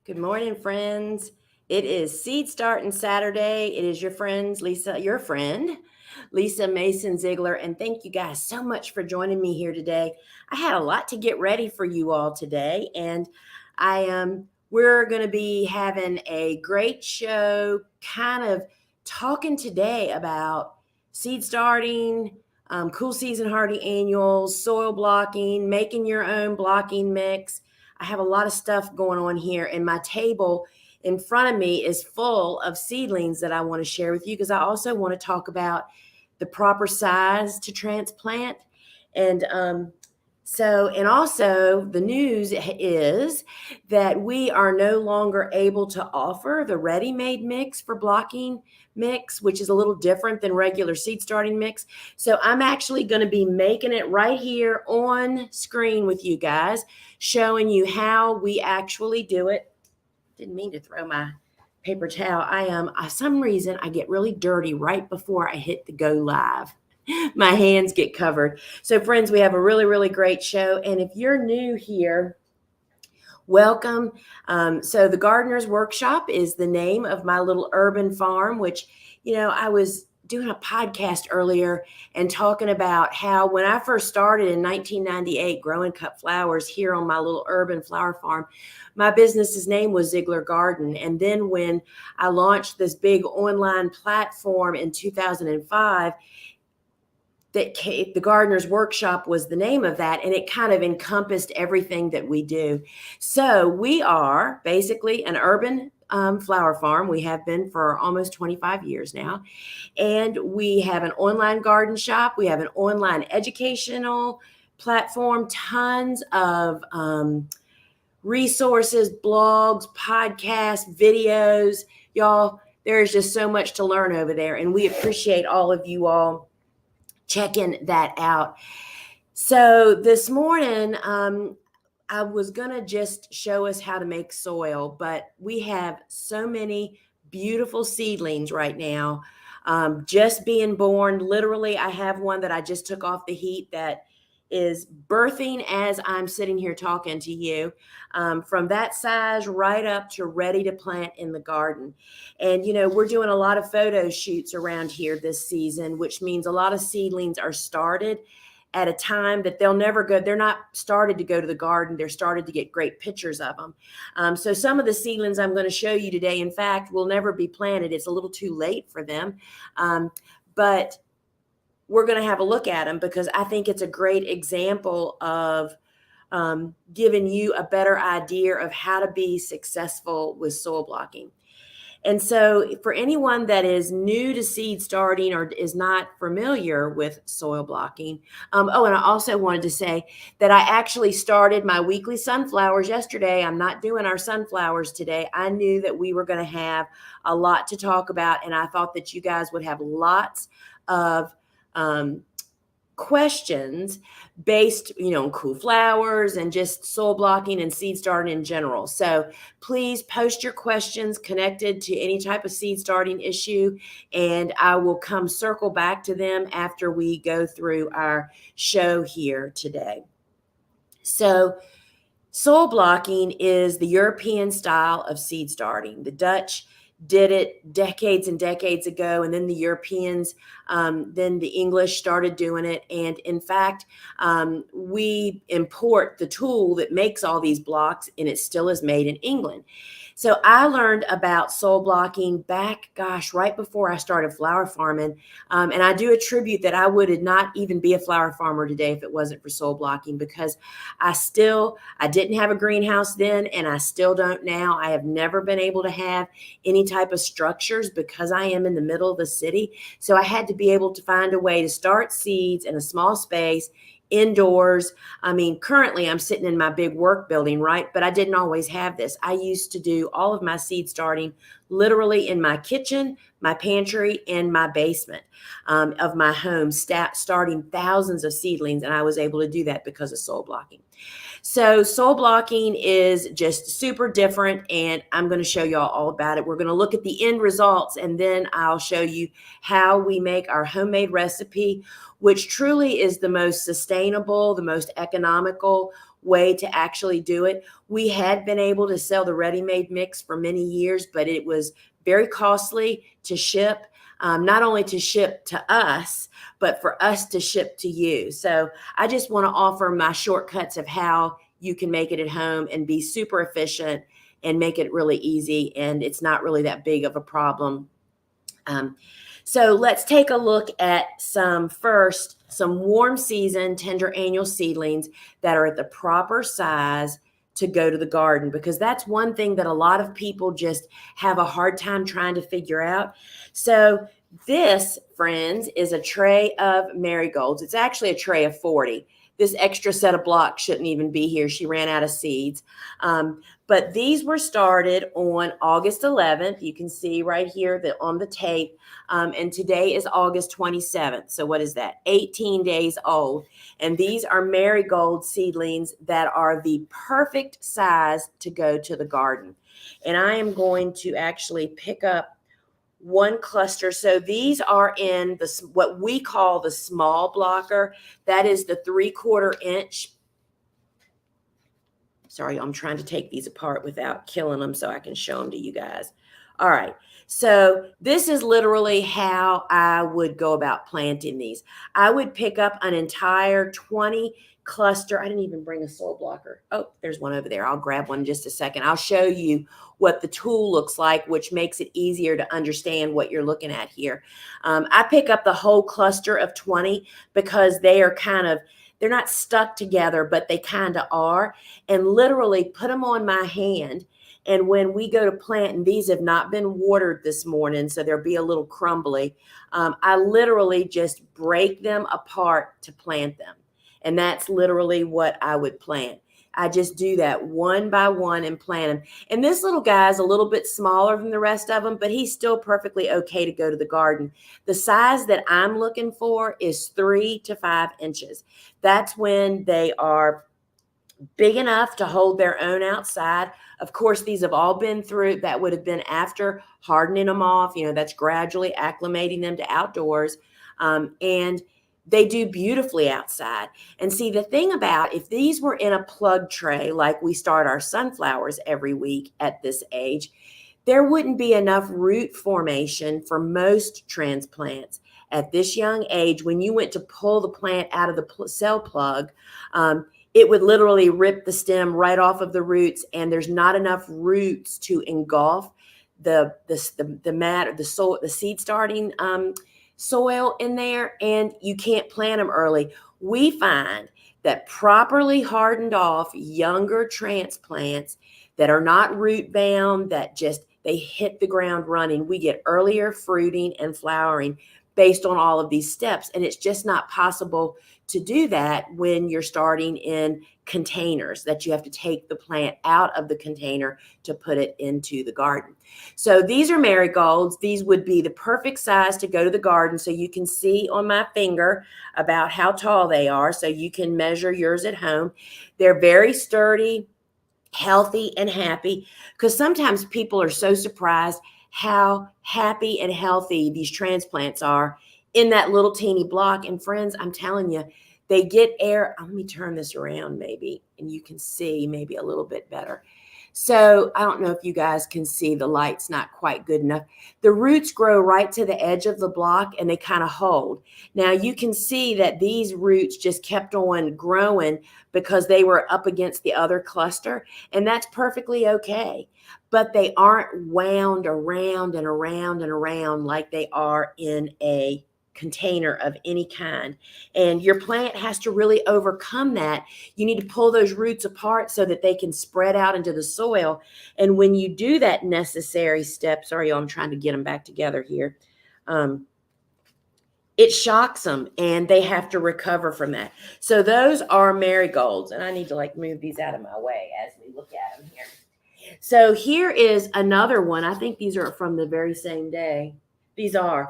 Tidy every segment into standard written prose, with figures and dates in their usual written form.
Good morning, friends. It is Seed Starting Saturday. It is your friends, your friend, Lisa Mason Ziegler, and thank you guys so much for joining me here today. I had a lot to get ready for you all today, and we're going to be having a great show, kind of talking today about seed starting, cool season hardy annuals, soil blocking, making your own blocking mix. I have a lot of stuff going on here, and my table in front of me is full of seedlings that I want to share with you because I also want to talk about the proper size to transplant. And and also the news is that we are no longer able to offer the ready-made mix for blocking mix, which is a little different than regular seed starting mix. So I'm actually going to be making it right here on screen with you guys, showing you how we actually do it. Didn't mean to throw my paper towel. Some reason I get really dirty right before I hit the go live. My hands get covered. So friends, we have a really, really great show. And if you're new here, welcome. So the Gardener's Workshop is the name of my little urban farm, which, I was doing a podcast earlier and talking about how when I first started in 1998 growing cut flowers here on my little urban flower farm, my business's name was Ziegler Garden. And then when I launched this big online platform in 2005, the Gardener's Workshop was the name of that, and it kind of encompassed everything that we do. So we are basically an urban flower farm. We have been for almost 25 years now, and we have an online garden shop. We have an online educational platform, tons of resources, blogs, podcasts, videos. Y'all, there's just so much to learn over there, and we appreciate all of you all checking that out. So this morning, I was going to just show us how to make soil, but we have so many beautiful seedlings right now, just being born. Literally, I have one that I just took off the heat that is birthing as I'm sitting here talking to you, from that size right up to ready to plant in the garden. And, we're doing a lot of photo shoots around here this season, which means a lot of seedlings are started at a time that they'll never go. They're not started to go to the garden. They're started to get great pictures of them. So some of the seedlings I'm going to show you today, in fact, will never be planted. It's a little too late for them. But we're going to have a look at them because I think it's a great example of giving you a better idea of how to be successful with soil blocking. And so for anyone that is new to seed starting or is not familiar with soil blocking, and I also wanted to say that I actually started my weekly sunflowers yesterday. I'm not doing our sunflowers today. I knew that we were going to have a lot to talk about, and I thought that you guys would have lots of questions based, on cool flowers and just soil blocking and seed starting in general. So please post your questions connected to any type of seed starting issue, and I will come circle back to them after we go through our show here today. So soil blocking is the European style of seed starting. The Dutch did it decades and decades ago, and then the Europeans, then the English started doing it. And in fact, we import the tool that makes all these blocks, and it still is made in England. So I learned about soil blocking back, right before I started flower farming. And I do attribute that I would not even be a flower farmer today if it wasn't for soil blocking, because I didn't have a greenhouse then, and I still don't now. I have never been able to have any type of structures because I am in the middle of the city. So I had to be able to find a way to start seeds in a small space, indoors. Currently I'm sitting in my big work building, right? But I didn't always have this. I used to do all of my seed starting literally in my kitchen, my pantry, and my basement of my home, starting thousands of seedlings. And I was able to do that because of soil blocking. So soil blocking is just super different, and I'm going to show y'all all about it. We're going to look at the end results, and then I'll show you how we make our homemade recipe, which truly is the most sustainable, the most economical way to actually do it. We had been able to sell the ready-made mix for many years, but it was very costly to ship, not only to ship to us, but for us to ship to you. So I just want to offer my shortcuts of how you can make it at home and be super efficient and make it really easy. And it's not really that big of a problem. So let's take a look at some warm season tender annual seedlings that are at the proper size to go to the garden, because that's one thing that a lot of people just have a hard time trying to figure out. So this, friends, is a tray of marigolds. It's actually a tray of 40. This extra set of blocks shouldn't even be here. She ran out of seeds. But these were started on August 11th. You can see right here that on the tape. And today is August 27th. So what is that? 18 days old. And these are marigold seedlings that are the perfect size to go to the garden. And I am going to actually pick up one cluster. So these are in what we call the small blocker. That is the 3/4 inch. Sorry, I'm trying to take these apart without killing them so I can show them to you guys. All right. So this is literally how I would go about planting these. I would pick up an entire 20 cluster. I didn't even bring a soil blocker. Oh, there's one over there. I'll grab one in just a second. I'll show you what the tool looks like, which makes it easier to understand what you're looking at here. I pick up the whole cluster of 20 because they're not stuck together, but they kind of are, and literally put them on my hand. And when we go to plant, and these have not been watered this morning, so they'll be a little crumbly, I literally just break them apart to plant them. And that's literally what I would plant. I just do that one by one and plant them. And this little guy is a little bit smaller than the rest of them, but he's still perfectly okay to go to the garden. The size that I'm looking for is 3 to 5 inches. That's when they are big enough to hold their own outside. Of course, these have all been through, that would have been after hardening them off. That's gradually acclimating them to outdoors. And they do beautifully outside. And see, the thing about, if these were in a plug tray, like we start our sunflowers every week at this age, there wouldn't be enough root formation for most transplants. At this young age, when you went to pull the plant out of the cell plug, it would literally rip the stem right off of the roots, and there's not enough roots to engulf the mat or the soil, the seed starting soil in there, and you can't plant them early. We find that properly hardened off younger transplants that are not root bound, that just they hit the ground running, we get earlier fruiting and flowering based on all of these steps. And it's just not possible to do that when you're starting in containers, that you have to take the plant out of the container to put it into the garden. So these are marigolds. These would be the perfect size to go to the garden. So you can see on my finger about how tall they are. So you can measure yours at home. They're very sturdy, healthy, and happy, because sometimes people are so surprised how happy and healthy these transplants are in that little teeny block. And friends, I'm telling you, they get air. Let me turn this around maybe, and you can see maybe a little bit better. So I don't know if you guys can see, the light's not quite good enough. The roots grow right to the edge of the block, and they kind of hold. Now you can see that these roots just kept on growing because they were up against the other cluster, and that's perfectly okay. But they aren't wound around and around and around like they are in a container of any kind. And your plant has to really overcome that. You need to pull those roots apart so that they can spread out into the soil. And when you do that necessary step, sorry, I'm trying to get them back together here. It shocks them, and they have to recover from that. So those are marigolds, and I need to move these out of my way as we look at them here. So here is another one. I think these are from the very same day. These are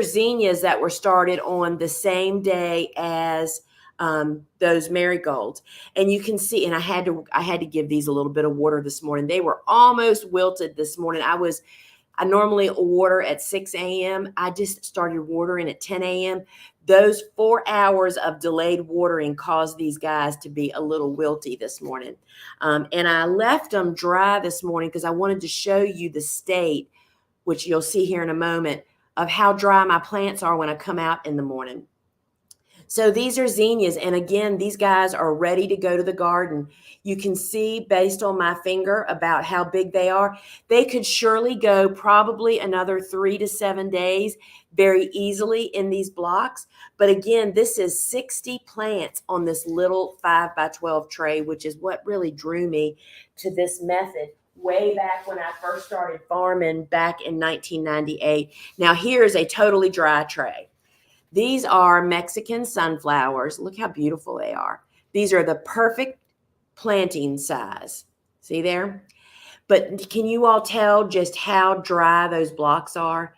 zinnias that were started on the same day as those marigolds. And you can see, and I had to give these a little bit of water this morning. They were almost wilted this morning. I normally water at 6 a.m. I just started watering at 10 a.m. Those 4 hours of delayed watering caused these guys to be a little wilty this morning. And I left them dry this morning because I wanted to show you the state, which you'll see here in a moment, of how dry my plants are when I come out in the morning. So these are zinnias. And again, these guys are ready to go to the garden. You can see based on my finger about how big they are. They could surely go probably another 3 to 7 days very easily in these blocks. But again, this is 60 plants on this little 5 by 12 tray, which is what really drew me to this method way back when I first started farming back in 1998. Now here's a totally dry tray. These are Mexican sunflowers. Look how beautiful they are. These are the perfect planting size. See there? But can you all tell just how dry those blocks are?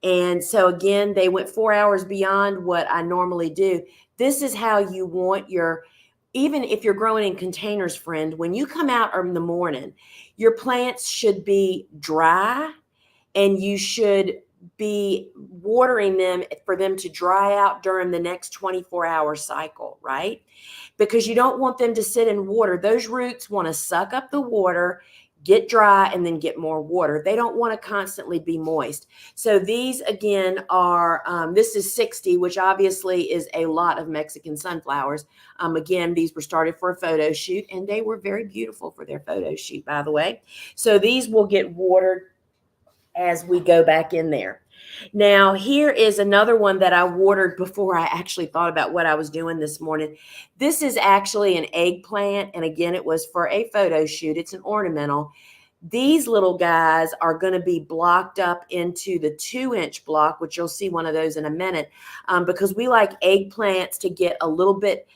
And so again, they went 4 hours beyond what I normally do. This is how you want your, even if you're growing in containers, friend, when you come out in the morning, your plants should be dry and you should be watering them for them to dry out during the next 24-hour cycle, right? Because you don't want them to sit in water. Those roots want to suck up the water, get dry, and then get more water. They don't want to constantly be moist. So these, again, are, this is 60, which obviously is a lot of Mexican sunflowers. Again, these were started for a photo shoot, and they were very beautiful for their photo shoot, by the way. So these will get watered as we go back in there. Now, here is another one that I watered before I actually thought about what I was doing this morning. This is actually an eggplant, and again, it was for a photo shoot. It's an ornamental. These little guys are going to be blocked up into the 2-inch block, which you'll see one of those in a minute, because we like eggplants to get a little bit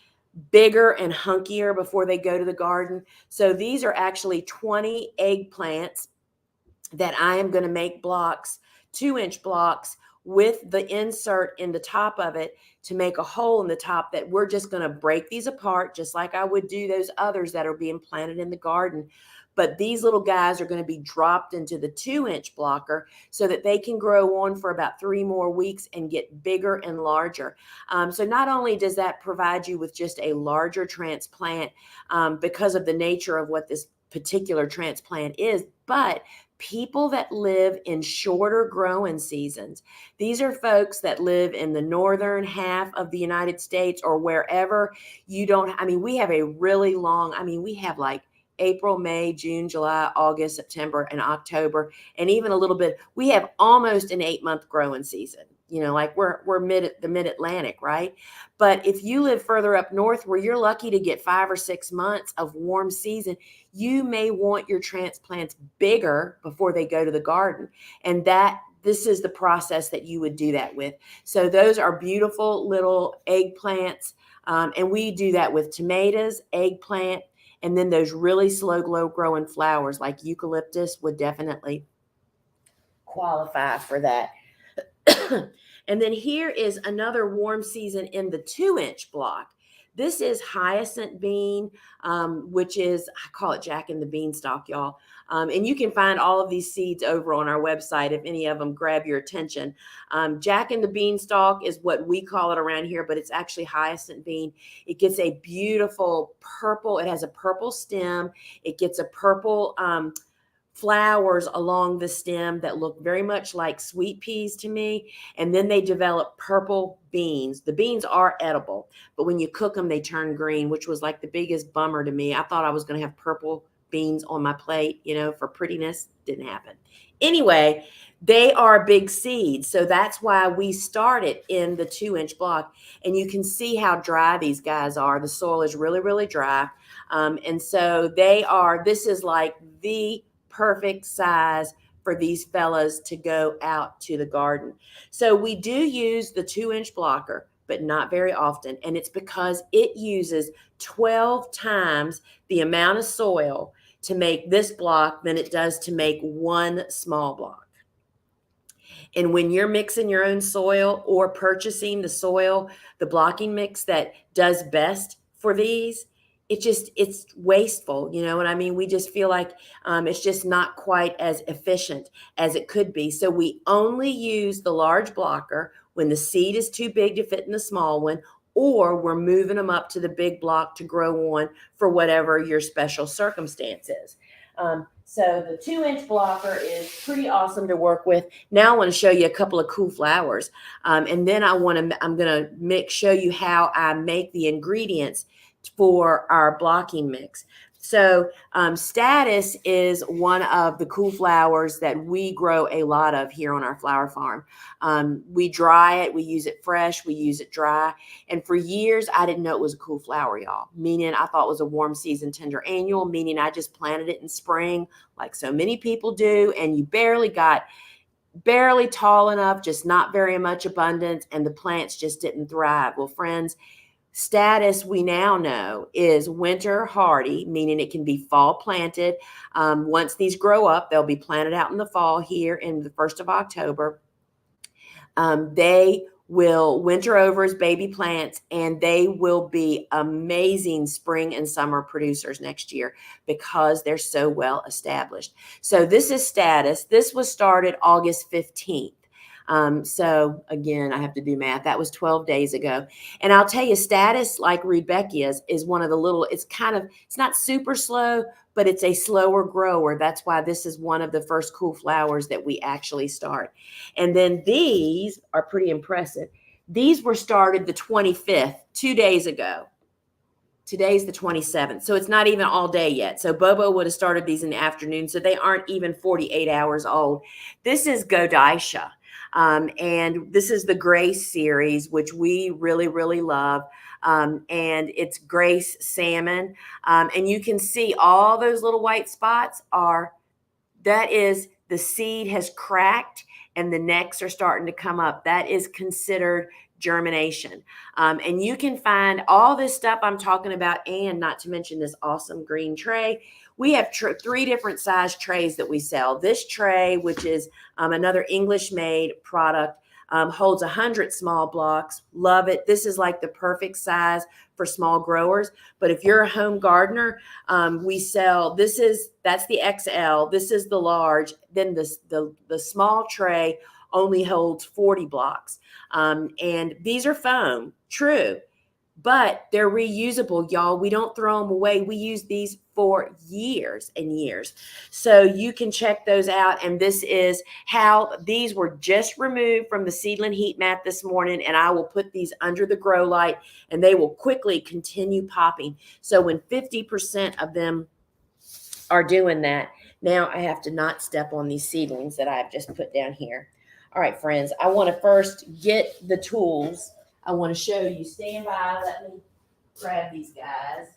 bigger and hunkier before they go to the garden. So these are actually 20 eggplants that I am going to make blocks, 2-inch blocks, with the insert in the top of it to make a hole in the top that we're just going to break these apart just like I would do those others that are being planted in the garden. But these little guys are going to be dropped into the 2-inch blocker so that they can grow on for about 3 more weeks and get bigger and larger. So not only does that provide you with just a larger transplant because of the nature of what this particular transplant is, but people that live in shorter growing seasons, these are folks that live in the northern half of the United States or wherever you don't, I mean, we have a really long, I mean, we have like April, May, June, July, August, September, and October, and even a little bit, we have almost an 8-month growing season. You know, like we're the mid-Atlantic, right? But if you live further up north where you're lucky to get 5 or 6 months of warm season, you may want your transplants bigger before they go to the garden. And this is the process that you would do that with. So those are beautiful little eggplants. And we do that with tomatoes, eggplant, and then those really slow glow growing flowers like eucalyptus would definitely qualify for that. And then here is another warm season in the 2-inch block. This is hyacinth bean, which is, I call it Jack and the Beanstalk, y'all. And you can find all of these seeds over on our website if any of them grab your attention. Jack and the Beanstalk is what we call it around here, but it's actually hyacinth bean. It gets a beautiful purple. It has a purple stem. It gets a purple flowers along the stem that look very much like sweet peas to me. And then they develop purple beans. The beans are edible, but when you cook them, they turn green, which was like the biggest bummer to me. I thought I was going to have purple beans on my plate, you know, for prettiness. Didn't happen. Anyway, they are big seeds. So that's why we started in the 2-inch block. And you can see how dry these guys are. The soil is really, really dry. And so this is like the perfect size for these fellas to go out to the garden. So we do use the 2-inch blocker, but not very often. And it's because it uses 12 times the amount of soil to make this block than it does to make one small block. And when you're mixing your own soil or purchasing the soil, the blocking mix that does best for these, it's wasteful. You know what I mean? We just feel like it's just not quite as efficient as it could be. So we only use the large blocker when the seed is too big to fit in the small one, or we're moving them up to the big block to grow on for whatever your special circumstance is. So the 2-inch blocker is pretty awesome to work with. Now I want to show you a couple of cool flowers. And then I'm going to show you how I make the ingredients for our blocking mix. So Status is one of the cool flowers that we grow a lot of here on our flower farm. We dry it, we use it fresh, we use it dry. And for years, I didn't know it was a cool flower, y'all. Meaning I thought it was a warm season tender annual, meaning I just planted it in spring like so many people do. And you barely tall enough, just not very much abundance. And the plants just didn't thrive. Well, friends, Status, we now know, is winter hardy, meaning it can be fall planted. Once these grow up, they'll be planted out in the fall here in the 1st of October. They will winter over as baby plants, and they will be amazing spring and summer producers next year because they're so well established. So this is Status. This was started August 15th. So again, I have to do math. That was 12 days ago. And I'll tell you, Status, like Rudbeckia's, is one of the little, it's not super slow, but it's a slower grower. That's why this is one of the first cool flowers that we actually start. And then these are pretty impressive. These were started the 25th, 2 days ago. Today's the 27th, so it's not even all day yet. So Bobo would have started these in the afternoon, so they aren't even 48 hours old. This is Godicia. And this is the Grace series, which we really, really love. And it's Grace Salmon. And you can see all those little white spots that is the seed has cracked and the necks are starting to come up. That is considered germination. And you can find all this stuff I'm talking about, and not to mention this awesome green tray. We have 3 different size trays that we sell. This tray, which is another English-made product, holds 100 small blocks. Love it. This is like the perfect size for small growers. But if you're a home gardener, we sell, that's the XL. This is the large. Then the small tray only holds 40 blocks. And these are foam, true, but they're reusable, y'all. We don't throw them away. We use these for years and years. So you can check those out. And this is how these were just removed from the seedling heat mat this morning. And I will put these under the grow light and they will quickly continue popping. So when 50% of them are doing that, now I have to not step on these seedlings that I've just put down here. All right, friends, I want to first get the tools. I want to show you. Stand by. Let me grab these guys.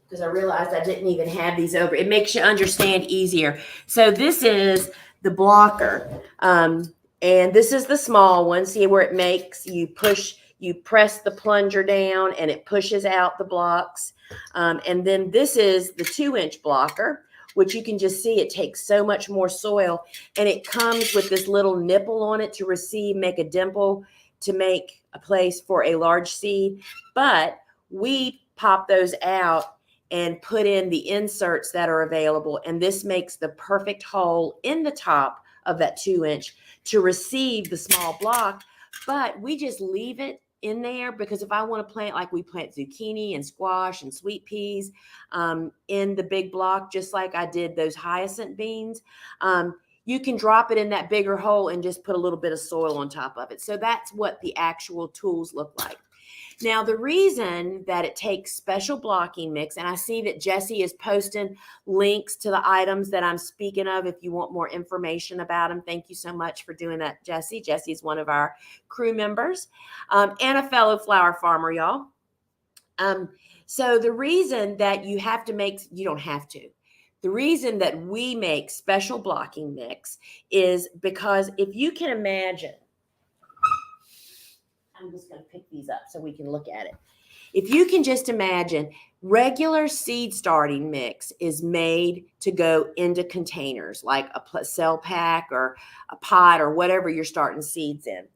Because I realized I didn't even have these over. It makes you understand easier. So this is the blocker. And this is the small one. See where it makes, you press the plunger down and it pushes out the blocks. And then this is the 2-inch blocker, which you can just see it takes so much more soil, and it comes with this little nipple on it to make a dimple to make a place for a large seed. But we pop those out and put in the inserts that are available, and this makes the perfect hole in the top of that 2-inch to receive the small block. But we just leave it in there because if I want to plant, like we plant zucchini and squash and sweet peas in the big block, just like I did those hyacinth beans, you can drop it in that bigger hole and just put a little bit of soil on top of it. So that's what the actual tools look like. Now, the reason that it takes special blocking mix, and I see that Jesse is posting links to the items that I'm speaking of if you want more information about them. Thank you so much for doing that, Jesse. Jesse is one of our crew members and a fellow flower farmer, y'all. So the reason that you don't have to. The reason that we make special blocking mix is because if you can imagine, I'm just going to pick these up so we can look at it. If you can just imagine, regular seed starting mix is made to go into containers like a cell pack or a pot or whatever you're starting seeds in.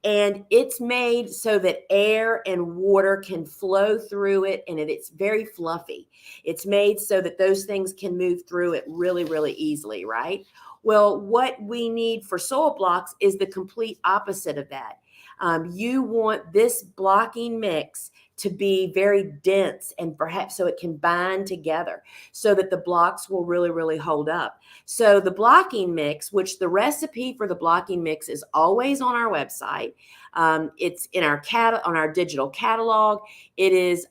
And it's made so that air and water can flow through it, and it's very fluffy. It's made so that those things can move through it really, really easily, right? Well, what we need for soil blocks is the complete opposite of that. You want this blocking mix to be very dense and perhaps so it can bind together so that the blocks will really, really hold up. So the blocking mix, which the recipe for the blocking mix is always on our website. It's in our on our digital catalog. It is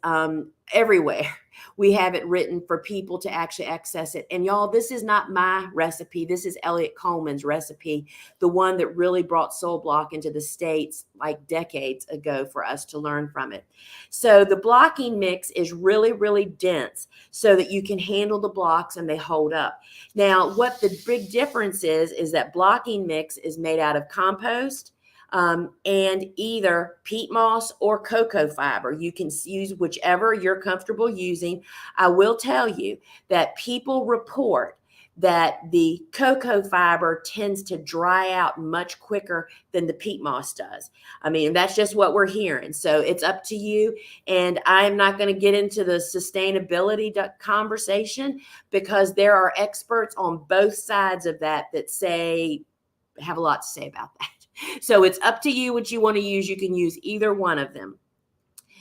everywhere. We have it written for people to actually access it. And y'all, this is not my recipe. This is Elliot Coleman's recipe, the one that really brought soil block into the States like decades ago for us to learn from it. So the blocking mix is really, really dense so that you can handle the blocks and they hold up. Now, what the big difference is that blocking mix is made out of compost, and either peat moss or cocoa fiber. You can use whichever you're comfortable using. I will tell you that people report that the cocoa fiber tends to dry out much quicker than the peat moss does. I mean, that's just what we're hearing. So it's up to you. And I'm not going to get into the sustainability conversation because there are experts on both sides of that have a lot to say about that. So it's up to you what you want to use. You can use either one of them.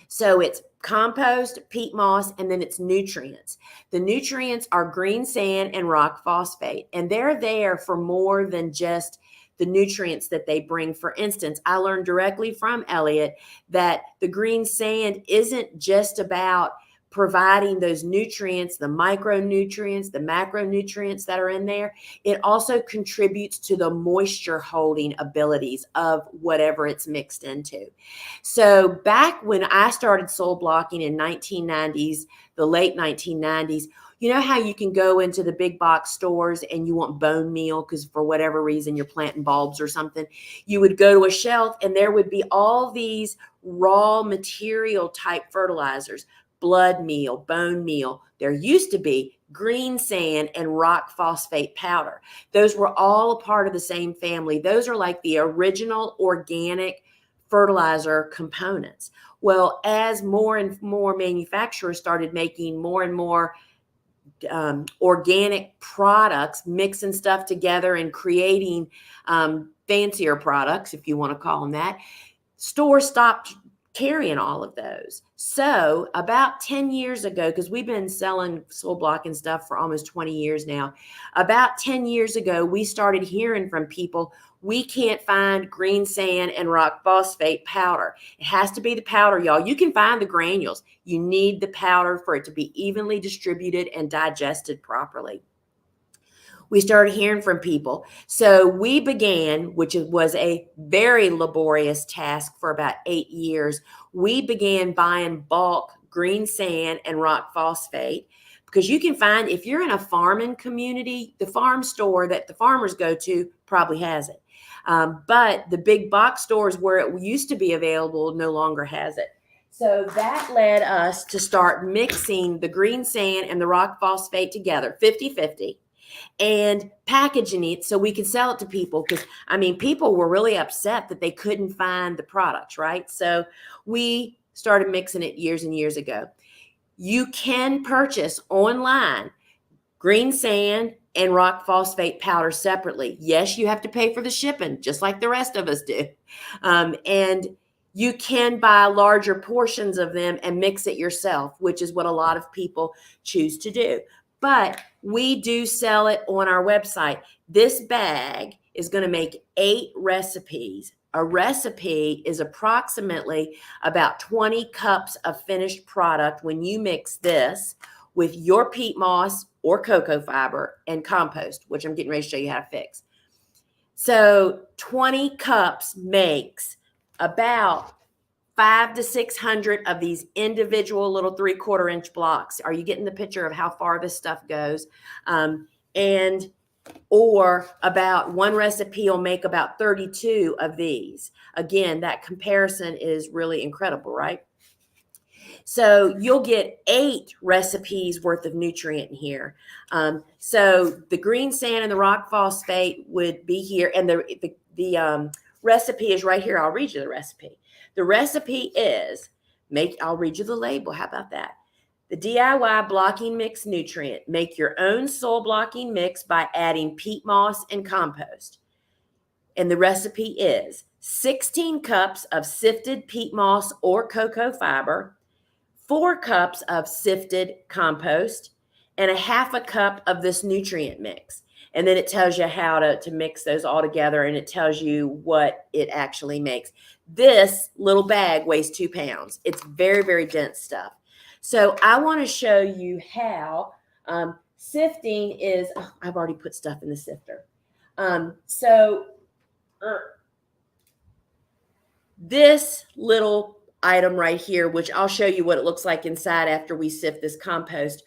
So it's compost, peat moss, and then it's nutrients. The nutrients are green sand and rock phosphate, and they're there for more than just the nutrients that they bring. For instance, I learned directly from Elliot that the green sand isn't just about providing those nutrients, the micronutrients, the macronutrients that are in there. It also contributes to the moisture holding abilities of whatever it's mixed into. So back when I started soil blocking in 1990s, the late 1990s, you know how you can go into the big box stores and you want bone meal because for whatever reason you're planting bulbs or something. You would go to a shelf and there would be all these raw material type fertilizers, blood meal, bone meal. There used to be green sand and rock phosphate powder. Those were all a part of the same family. Those are like the original organic fertilizer components. Well, as more and more manufacturers started making more and more organic products, mixing stuff together and creating fancier products, if you want to call them that, stores stopped carrying all of those. So about 10 years ago, because we've been selling soil blocking stuff for almost 20 years now, about 10 years ago, we started hearing from people, we can't find green sand and rock phosphate powder. It has to be the powder, y'all. You can find the granules. You need the powder for it to be evenly distributed and digested properly. We started hearing from people. So we began, which was a very laborious task for about 8 years. We began buying bulk green sand and rock phosphate because you can find, if you're in a farming community, the farm store that the farmers go to probably has it. But the big box stores where it used to be available no longer has it. So that led us to start mixing the green sand and the rock phosphate together, 50-50. And packaging it so we could sell it to people because, I mean, people were really upset that they couldn't find the products, right? So we started mixing it years and years ago. You can purchase online green sand and rock phosphate powder separately. Yes, you have to pay for the shipping, just like the rest of us do. And you can buy larger portions of them and mix it yourself, which is what a lot of people choose to do. But we do sell it on our website. This bag is going to make 8 recipes. A recipe is approximately about 20 cups of finished product when you mix this with your peat moss or cocoa fiber and compost, which I'm getting ready to show you how to fix. So 20 cups makes about 500 to 600 of these individual little 3/4 inch blocks. Are you getting the picture of how far this stuff goes? Or about one recipe will make about 32 of these. Again, that comparison is really incredible, right? So you'll get 8 recipes worth of nutrient in here. So the green sand and the rock phosphate would be here, and the recipe is right here. I'll read you the recipe. The recipe is I'll read you the label. How about that? The DIY blocking mix nutrient. Make your own soil blocking mix by adding peat moss and compost. And the recipe is 16 cups of sifted peat moss or cocoa fiber, 4 cups of sifted compost, and a half a cup of this nutrient mix. And then it tells you how to mix those all together, and it tells you what it actually makes. This little bag weighs 2 pounds. It's very, very dense stuff. So I want to show you how sifting is. Oh, I've already put stuff in the sifter. This little item right here, which I'll show you what it looks like inside after we sift this compost.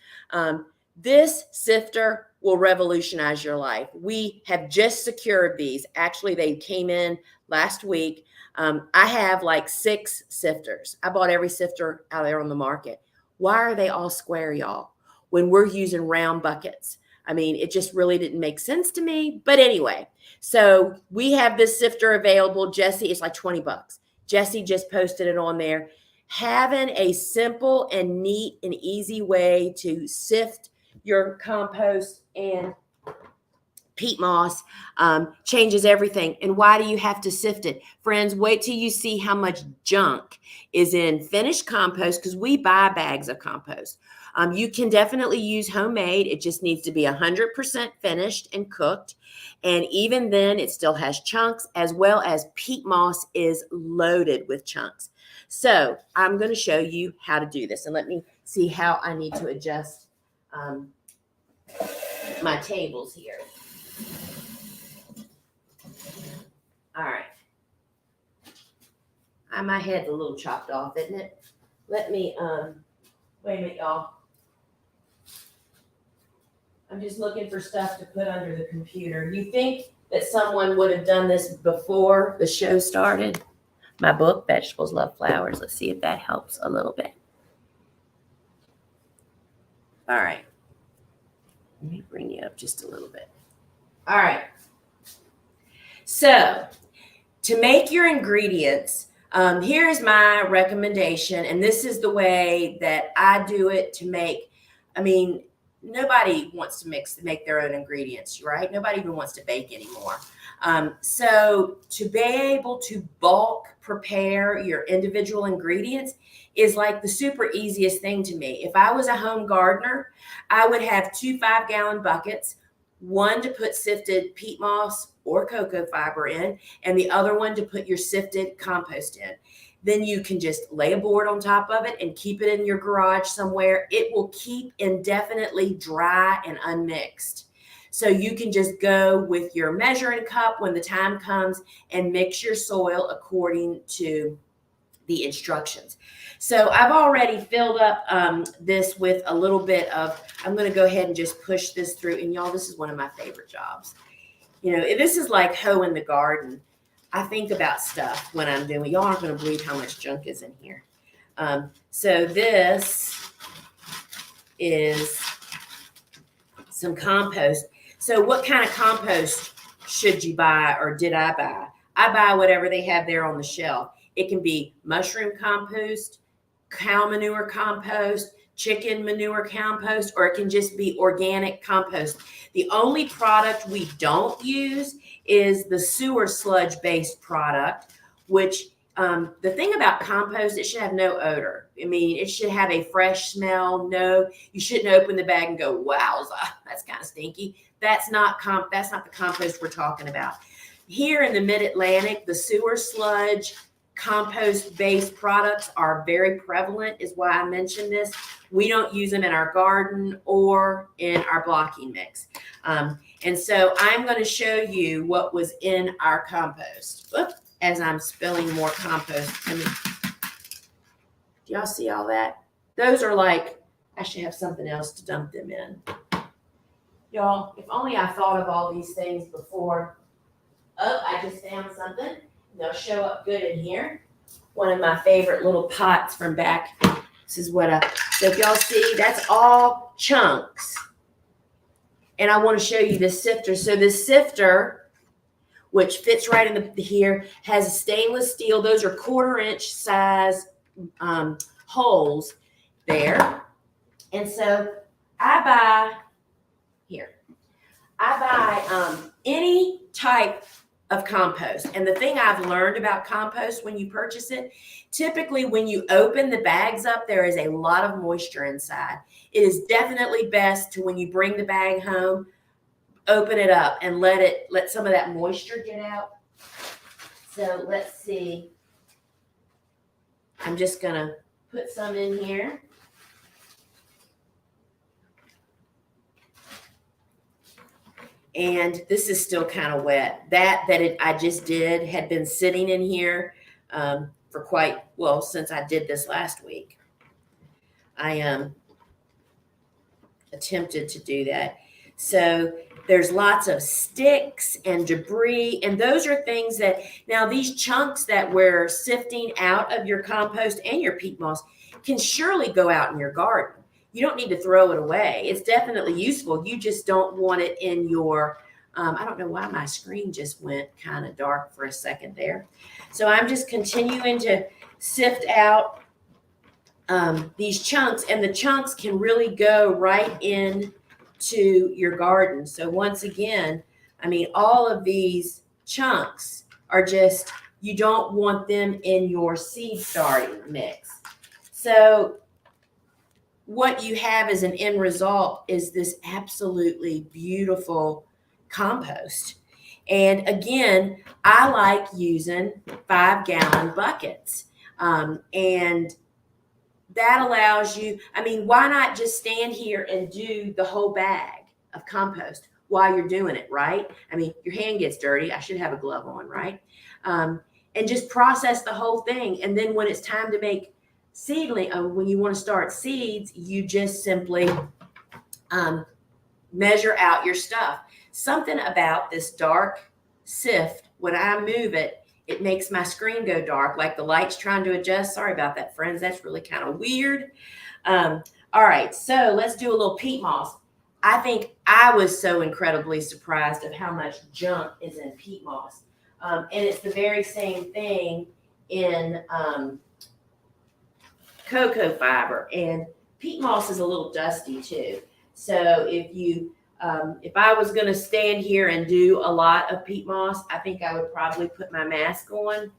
This sifter will revolutionize your life. We have just secured these. Actually, they came in last week. I have like 6 sifters. I bought every sifter out there on the market. Why are they all square, y'all, when we're using round buckets? I mean, it just really didn't make sense to me. But anyway, so we have this sifter available. Jesse, it's like 20 bucks. Jesse just posted it on there. Having a simple and neat and easy way to sift your compost and peat moss changes everything. And why do you have to sift it? Friends, wait till you see how much junk is in finished compost, because we buy bags of compost. You can definitely use homemade. It just needs to be 100% finished and cooked. And even then, it still has chunks, as well as peat moss is loaded with chunks. So I'm going to show you how to do this. And let me see how I need to adjust my tables here. All right. My head's a little chopped off, isn't it? Let me, wait a minute, y'all. I'm just looking for stuff to put under the computer. You think that someone would have done this before the show started? My book, Vegetables Love Flowers. Let's see if that helps a little bit. All right. Let me bring you up just a little bit. All right. So to make your ingredients, here's my recommendation, and this is the way that I do it to make, nobody wants to make their own ingredients, right? Nobody even wants to bake anymore. So to be able to bulk prepare your individual ingredients is like the super easiest thing to me. If I was a home gardener, I would have 2 5-gallon buckets, one to put sifted peat moss or cocoa fiber in, and the other one to put your sifted compost in. Then you can just lay a board on top of it and keep it in your garage somewhere. It will keep indefinitely dry and unmixed. So you can just go with your measuring cup when the time comes and mix your soil according to the instructions. So I've already filled up this with a little bit of, I'm going to go ahead and just push this through. And y'all, this is one of my favorite jobs. You know, this is like hoeing the garden. I think about stuff when I'm doing, y'all aren't going to believe how much junk is in here. So this is some compost. So what kind of compost should you buy, or did I buy? I buy whatever they have there on the shelf. It can be mushroom compost, cow manure compost, chicken manure compost, or it can just be organic compost. The only product we don't use is the sewer sludge based product, which the thing about compost, it should have no odor. I mean, it should have a fresh smell. No, you shouldn't open the bag and go, wow, that's kind of stinky. That's not the compost we're talking about. Here in the Mid-Atlantic, the sewer sludge compost-based products are very prevalent, is why I mentioned this. We don't use them in our garden or in our blocking mix. And so I'm going to show you what was in our compost. Oops, as I'm spilling more compost. Do y'all see all that? Those are like, I should have something else to dump them in. Y'all, if only I thought of all these things before. Oh, I just found something. They'll show up good in here. One of my favorite little pots from back. This is what so if y'all see, that's all chunks. And I want to show you this sifter. So this sifter which fits right in the here, has a stainless steel. Those are 1/4-inch size holes there. And so I buy any type of compost. And the thing I've learned about compost when you purchase it, typically when you open the bags up, there is a lot of moisture inside. It is definitely best to, when you bring the bag home, open it up and let some of that moisture get out. So let's see. I'm just gonna put some in here. And this is still kind of wet. I just did had been sitting in here for quite well since I did this last week. I attempted to do that. So there's lots of sticks and debris, and those are things that, now these chunks that we're sifting out of your compost and your peat moss can surely go out in your garden. You don't need to throw it away. It's definitely useful. You just don't want it in your, I don't know why my screen just went kind of dark for a second there. So I'm just continuing to sift out these chunks, and the chunks can really go right in to your garden. So once again, I mean, all of these chunks are just, you don't want them in your seed starting mix. So what you have as an end result is this absolutely beautiful compost. And again, I like using 5-gallon buckets. And that allows you, I mean, why not just stand here and do the whole bag of compost while you're doing it, right? I mean, your hand gets dirty. I should have a glove on, right? And just process the whole thing. And then when it's time to make seedling, when you want to start seeds, you just simply measure out your stuff. Something about this dark sift, when I move it, it makes my screen go dark, like the light's trying to adjust. Sorry about that, friends. That's really kind of weird. All right, so let's do a little peat moss. I think I was so incredibly surprised of how much junk is in peat moss. And it's the very same thing in cocoa fiber. And peat moss is a little dusty too. So if I was going to stand here and do a lot of peat moss, I think I would probably put my mask on.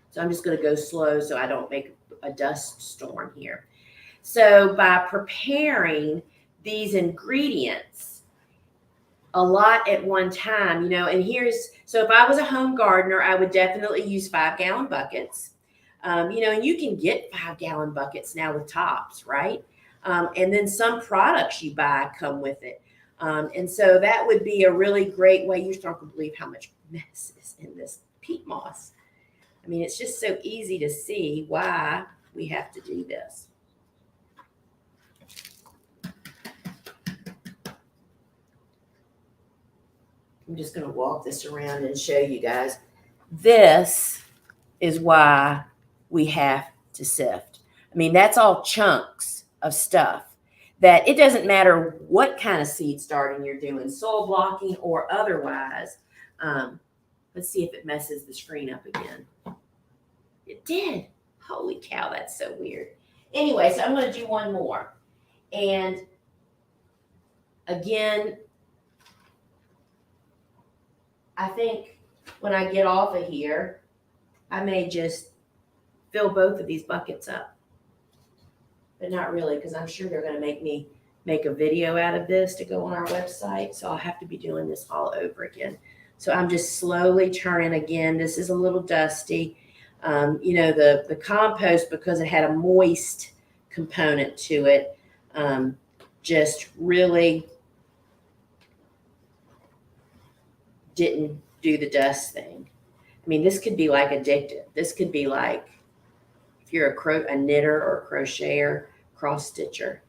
So I'm just going to go slow so I don't make a dust storm here. So by preparing these ingredients a lot at one time, you know, and so if I was a home gardener, I would definitely use 5-gallon buckets. You know, and you can get 5-gallon buckets now with tops, right? And then some products you buy come with it. And so that would be a really great way. You start to believe how much mess is in this peat moss. I mean, it's just so easy to see why we have to do this. I'm just going to walk this around and show you guys. This is why we have to sift. I mean, that's all chunks of stuff that it doesn't matter what kind of seed starting you're doing, soil blocking or otherwise. Let's see if it messes the screen up again. It did. Holy cow, that's so weird. Anyway, so I'm going to do one more. And again, I think when I get off of here, I may just fill both of these buckets up. But not really, because I'm sure they're going to make me make a video out of this to go on our website. So I'll have to be doing this all over again. So I'm just slowly turning again. This is a little dusty. You know, the compost, because it had a moist component to it, just really didn't do the dust thing. I mean, this could be like addictive. This could be like, if you're a knitter or a crocheter, cross stitcher.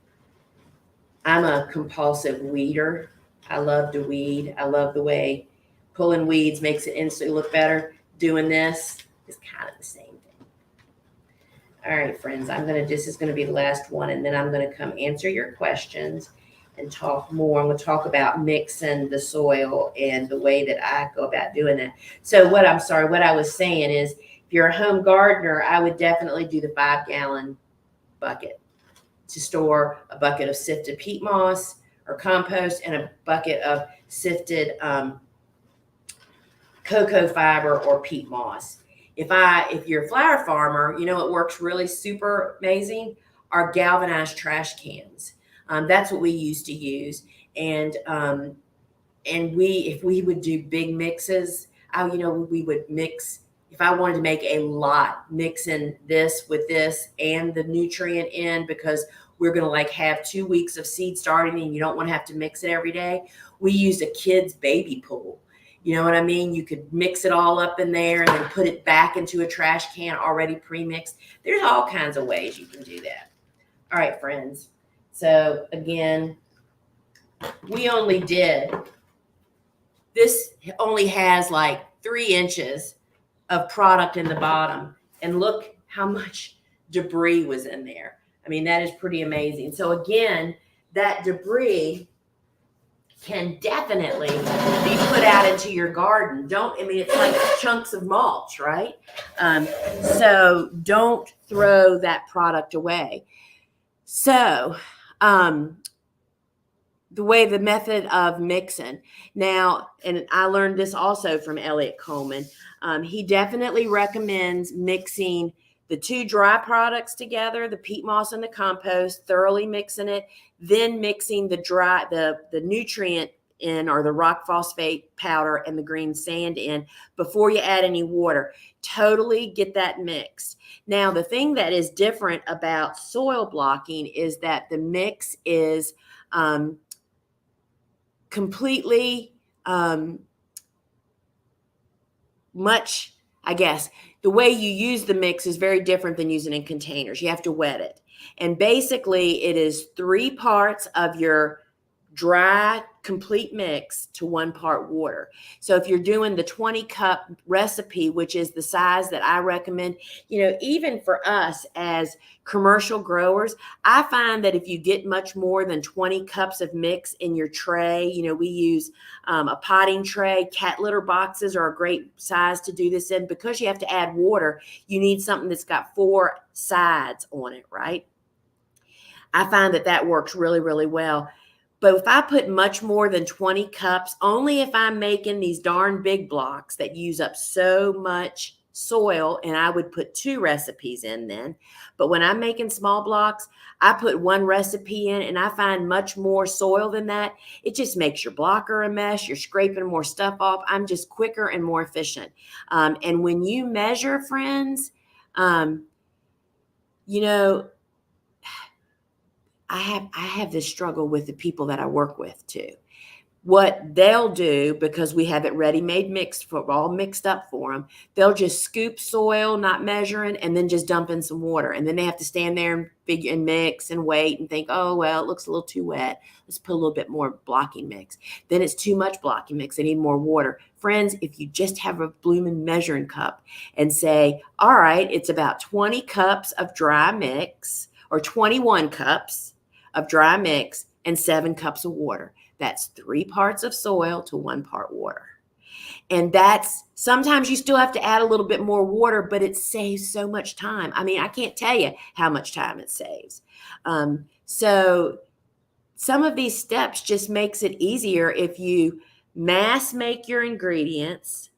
I'm a compulsive weeder. I love to weed. I love the way pulling weeds makes it instantly look better. Doing this is kind of the same thing. All right, friends, this is going to be the last one, and then I'm going to come answer your questions. and talk more. I'm going to talk about mixing the soil and the way that I go about doing that. So what I was saying is, if you're a home gardener, I would definitely do the 5-gallon bucket to store a bucket of sifted peat moss or compost and a bucket of sifted cocoa fiber or peat moss. If you're a flower farmer, you know it works really super amazing are galvanized trash cans. That's what we used to use, and if we would do big mixes, we would mix. If I wanted to make a lot, mixing this with this and the nutrient in, because we're going to like have 2 weeks of seed starting and you don't want to have to mix it every day. We used a kid's baby pool. You know what I mean? You could mix it all up in there and then put it back into a trash can already pre-mixed. There's all kinds of ways you can do that. All right, friends. So again, this only has like 3 inches of product in the bottom. And look how much debris was in there. I mean, that is pretty amazing. So again, that debris can definitely be put out into your garden. It's like chunks of mulch, right? So don't throw that product away. So, the method of mixing now, and I learned this also from Elliot Coleman. He definitely recommends mixing the 2 dry products together, the peat moss and the compost, thoroughly mixing it, then mixing the nutrient in, or the rock phosphate powder and the green sand in, before you add any water. Totally get that mixed. Now, the thing that is different about soil blocking is that the mix is completely much, I guess, the way you use the mix is very different than using in containers. You have to wet it. And basically, it is 3 parts of your dry, complete mix to 1 part water. So if you're doing the 20-cup recipe, which is the size that I recommend, even for us as commercial growers, I find that if you get much more than 20 cups of mix in your tray, we use a potting tray. Cat litter boxes are a great size to do this in, because you have to add water. You need something that's got 4 sides on it, right? I find that works really, really well. But if I put much more than 20 cups, only if I'm making these darn big blocks that use up so much soil, and I would put 2 recipes in then. But when I'm making small blocks, I put 1 recipe in, and I find much more soil than that. It just makes your blocker a mess. You're scraping more stuff off. I'm just quicker and more efficient. And when you measure, friends, I have this struggle with the people that I work with too. What they'll do, because we have it ready-made mixed, all mixed up for them, they'll just scoop soil, not measuring, and then just dump in some water. And then they have to stand there and mix and wait and think, oh, well, it looks a little too wet. Let's put a little bit more blocking mix. Then it's too much blocking mix. They need more water. Friends, if you just have a blooming measuring cup and say, all right, it's about 20 cups of dry mix, or 21 cups of dry mix and 7 cups of water. That's 3 parts of soil to 1 part water. And sometimes you still have to add a little bit more water, but it saves so much time. I mean, I can't tell you how much time it saves. So some of these steps just makes it easier if you mass make your ingredients,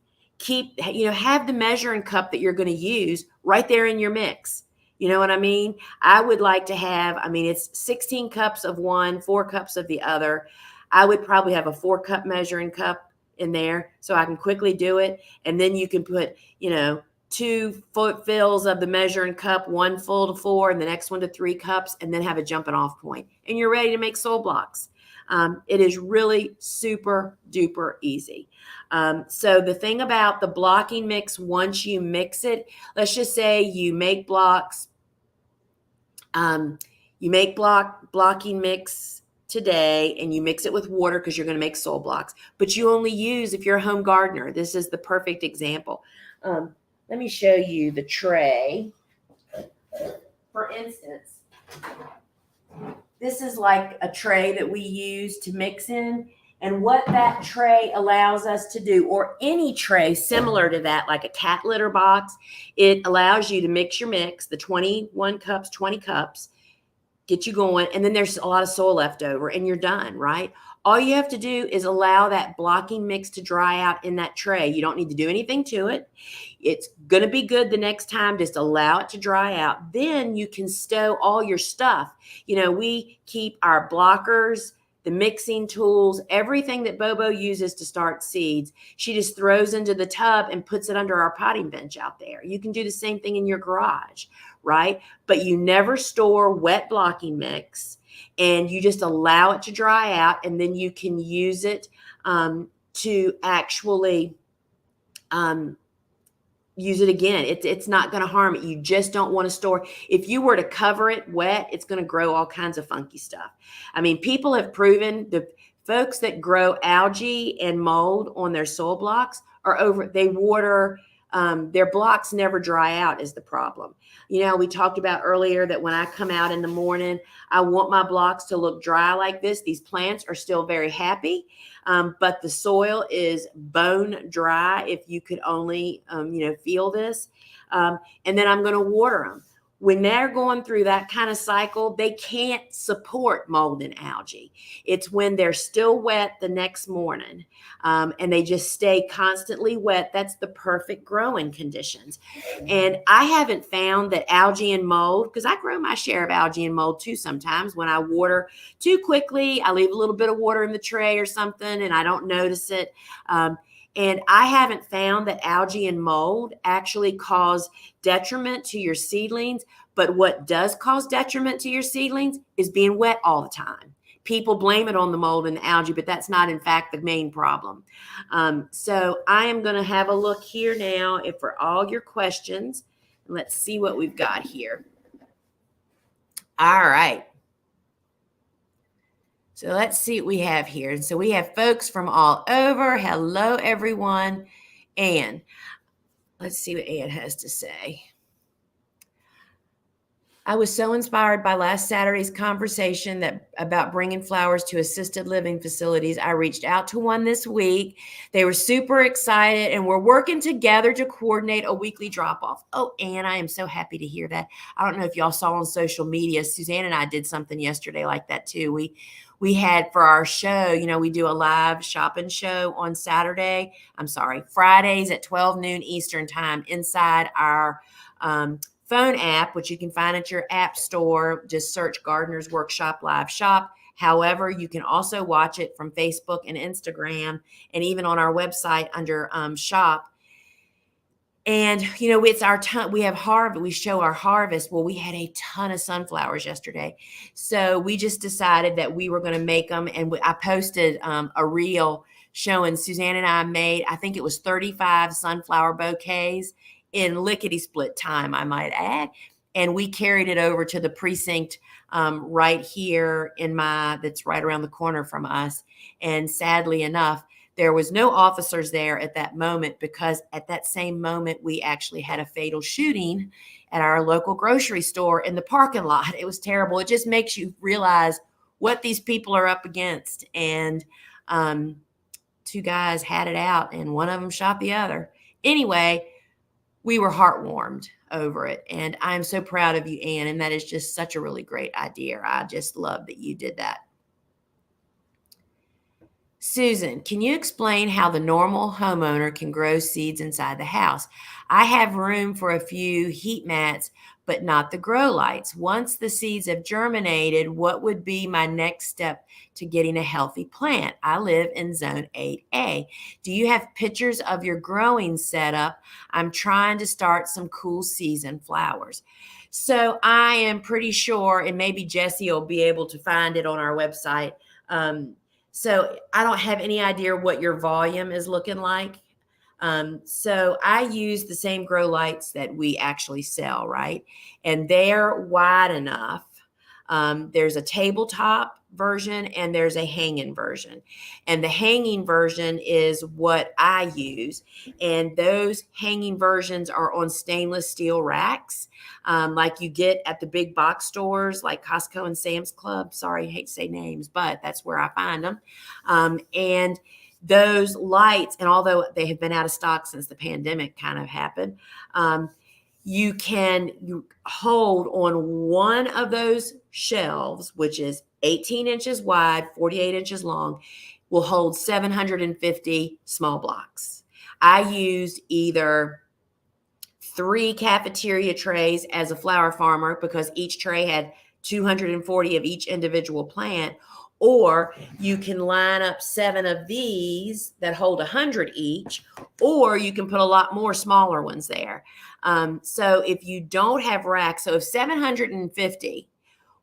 have the measuring cup that you're going to use right there in your mix. You know what I mean? I would like to have, it's 16 cups of one, 4 cups of the other. I would probably have a 4-cup measuring cup in there so I can quickly do it. And then you can put, 2 fills of the measuring cup, 1 full to 4, and the next one to 3 cups, and then have a jumping off point. And you're ready to make soil blocks. It is really super duper easy. So the thing about the blocking mix, once you mix it, let's just say you make blocks, blocking mix today, and you mix it with water because you're going to make soil blocks, but you only use, if you're a home gardener, this is the perfect example. Let me show you the tray. For instance, This is like a tray that we use to mix in. And what that tray allows us to do, or any tray similar to that, like a cat litter box, it allows you to mix your mix, the 21 cups, 20 cups, get you going, and then there's a lot of soil left over and you're done, right? All you have to do is allow that blocking mix to dry out in that tray. You don't need to do anything to it. It's going to be good the next time. Just allow it to dry out. Then you can stow all your stuff. We keep our blockers, the mixing tools, everything that Bobo uses to start seeds. She just throws into the tub and puts it under our potting bench out there. You can do the same thing in your garage, right? But you never store wet blocking mix, and you just allow it to dry out, and then you can use it to actually use it again. It's not going to harm it. You just don't want to store. If you were to cover it wet, it's going to grow all kinds of funky stuff. I mean, people have proven, the folks that grow algae and mold on their soil blocks they water, their blocks never dry out is the problem. We talked about earlier that when I come out in the morning, I want my blocks to look dry like this. These plants are still very happy, but the soil is bone dry if you could only, feel this. And then I'm going to water them. When they're going through that kind of cycle, they can't support mold and algae. It's when they're still wet the next morning, and they just stay constantly wet. That's the perfect growing conditions. And I haven't found that algae and mold, because I grow my share of algae and mold too sometimes. When I water too quickly, I leave a little bit of water in the tray or something, and I don't notice it. And I haven't found that algae and mold actually cause detriment to your seedlings. But what does cause detriment to your seedlings is being wet all the time. People blame it on the mold and the algae, but that's not, in fact, the main problem. So I am going to have a look here now for all your questions. Let's see what we've got here. All right. So let's see what we have here. And so we have folks from all over. Hello, everyone. Ann. Let's see what Ann has to say. I was so inspired by last Saturday's conversation about bringing flowers to assisted living facilities. I reached out to one this week. They were super excited, and we're working together to coordinate a weekly drop-off. Oh, Ann, I am so happy to hear that. I don't know if y'all saw on social media, Suzanne and I did something yesterday like that too. We had for our show, we do a live shopping show on Fridays at 12 noon Eastern time inside our phone app, which you can find at your app store. Just search Gardener's Workshop Live Shop. However, you can also watch it from Facebook and Instagram, and even on our website under shop. And, it's our ton. We have harvest. We show our harvest. Well, we had a ton of sunflowers yesterday. So we just decided that we were going to make them. And I posted a reel showing Suzanne and I made, I think it was 35 sunflower bouquets in lickety-split time, I might add. And we carried it over to the precinct right here that's right around the corner from us. And sadly enough, there was no officers there at that moment, because at that same moment, we actually had a fatal shooting at our local grocery store in the parking lot. It was terrible. It just makes you realize what these people are up against. And two guys had it out, and one of them shot the other. Anyway, we were heartwarmed over it. And I'm so proud of you, Ann. And that is just such a really great idea. I just love that you did that. Susan, can you explain how the normal homeowner can grow seeds inside the house? I have room for a few heat mats, but not the grow lights. Once the seeds have germinated, what would be my next step to getting a healthy plant? I live in zone 8A. Do you have pictures of your growing setup? I'm trying to start some cool season flowers. So I am pretty sure, and maybe Jesse will be able to find it on our website. So I don't have any idea what your volume is looking like. So I use the same grow lights that we actually sell, right? And they're wide enough There's a tabletop version and there's a hanging version. And the hanging version is what I use. And those hanging versions are on stainless steel racks, like you get at the big box stores like Costco and Sam's Club. Sorry, I hate to say names, but that's where I find them. And those lights, and although they have been out of stock since the pandemic kind of happened, you hold on one of those shelves, which is 18 inches wide, 48 inches long, will hold 750 small blocks. I used either 3 cafeteria trays as a flower farmer because each tray had 240 of each individual plant, or you can line up 7 of these that hold 100 each, or you can put a lot more smaller ones there. So if you don't have racks, so if 750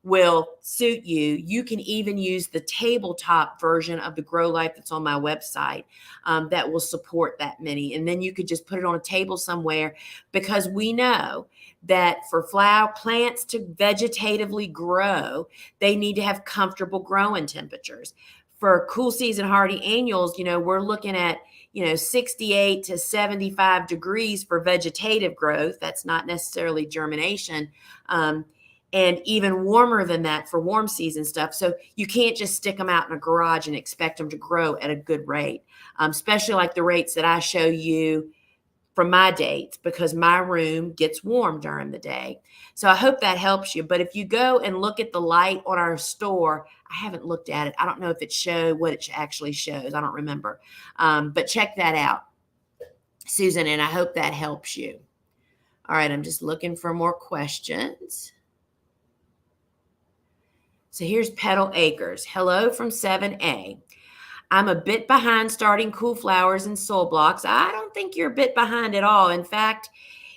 will suit you, you can even use the tabletop version of the Grow Light that's on my website, that will support that many. And then you could just put it on a table somewhere, because we know that for flower plants to vegetatively grow, they need to have comfortable growing temperatures. For cool season hardy annuals, we're looking at 68 to 75 degrees for vegetative growth. That's not necessarily germination. And even warmer than that for warm season stuff. So you can't just stick them out in a garage and expect them to grow at a good rate, especially like the rates that I show you from my dates, because my room gets warm during the day. So I hope that helps you. But if you go and look at the light on our store, I haven't looked at it. I don't know if it shows what it actually shows. I don't remember. But check that out, Susan, and I hope that helps you. All right, I'm just looking for more questions. So here's Petal Acres. Hello from 7A. I'm a bit behind starting cool flowers and soil blocks. I don't think you're a bit behind at all. In fact,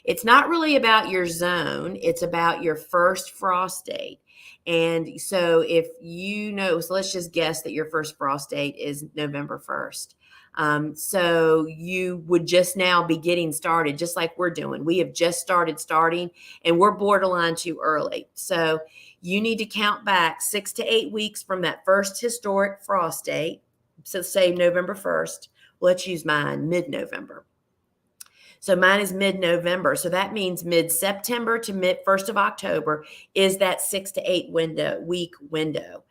it's not really about your zone. It's about your first frost date. And so so let's just guess that your first frost date is November 1st. So you would just now be getting started, just like we're doing. We have just starting, and we're borderline too early. So you need to count back 6 to 8 weeks from that first historic frost date. So say November 1st. Let's use mine, mid-November. So mine is mid-November. So that means mid-September to mid-1st of October is that 6 to 8 week window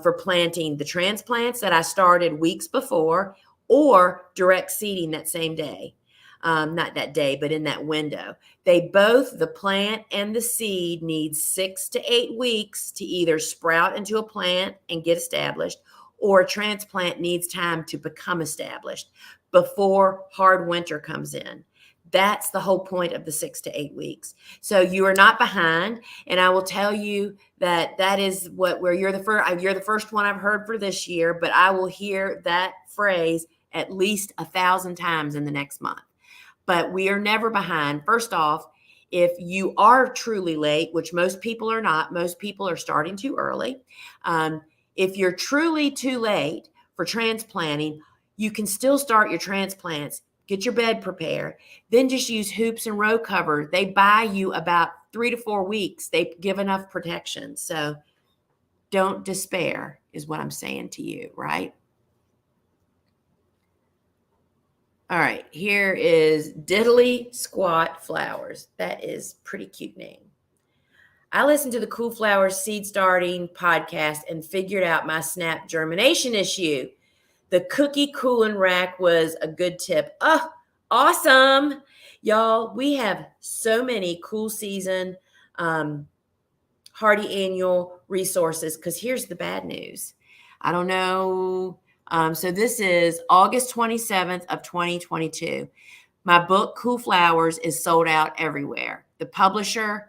for planting the transplants that I started weeks before, or direct seeding that same day. Not that day, but in that window. The plant and the seed need 6 to 8 weeks to either sprout into a plant and get established, or a transplant needs time to become established before hard winter comes in. That's the whole point of the 6 to 8 weeks. So you are not behind. And I will tell you that is where you're the first one I've heard for this year, but I will hear that phrase at least 1,000 times in the next month. But we are never behind. First off, if you are truly late, which most people are not, most people are starting too early. If you're truly too late for transplanting, you can still start your transplants, get your bed prepared, then just use hoops and row cover. They buy you about 3 to 4 weeks. They give enough protection. So don't despair is what I'm saying to you, right? All right, here is Diddly Squat Flowers. That is a pretty cute name. I listened to the Cool Flowers Seed Starting podcast and figured out my snap germination issue. The cookie cooling rack was a good tip. Oh, awesome. Y'all, we have so many cool season, hardy annual resources, because here's the bad news. I don't know. So this is August 27th of 2022. My book, Cool Flowers, is sold out everywhere. The publisher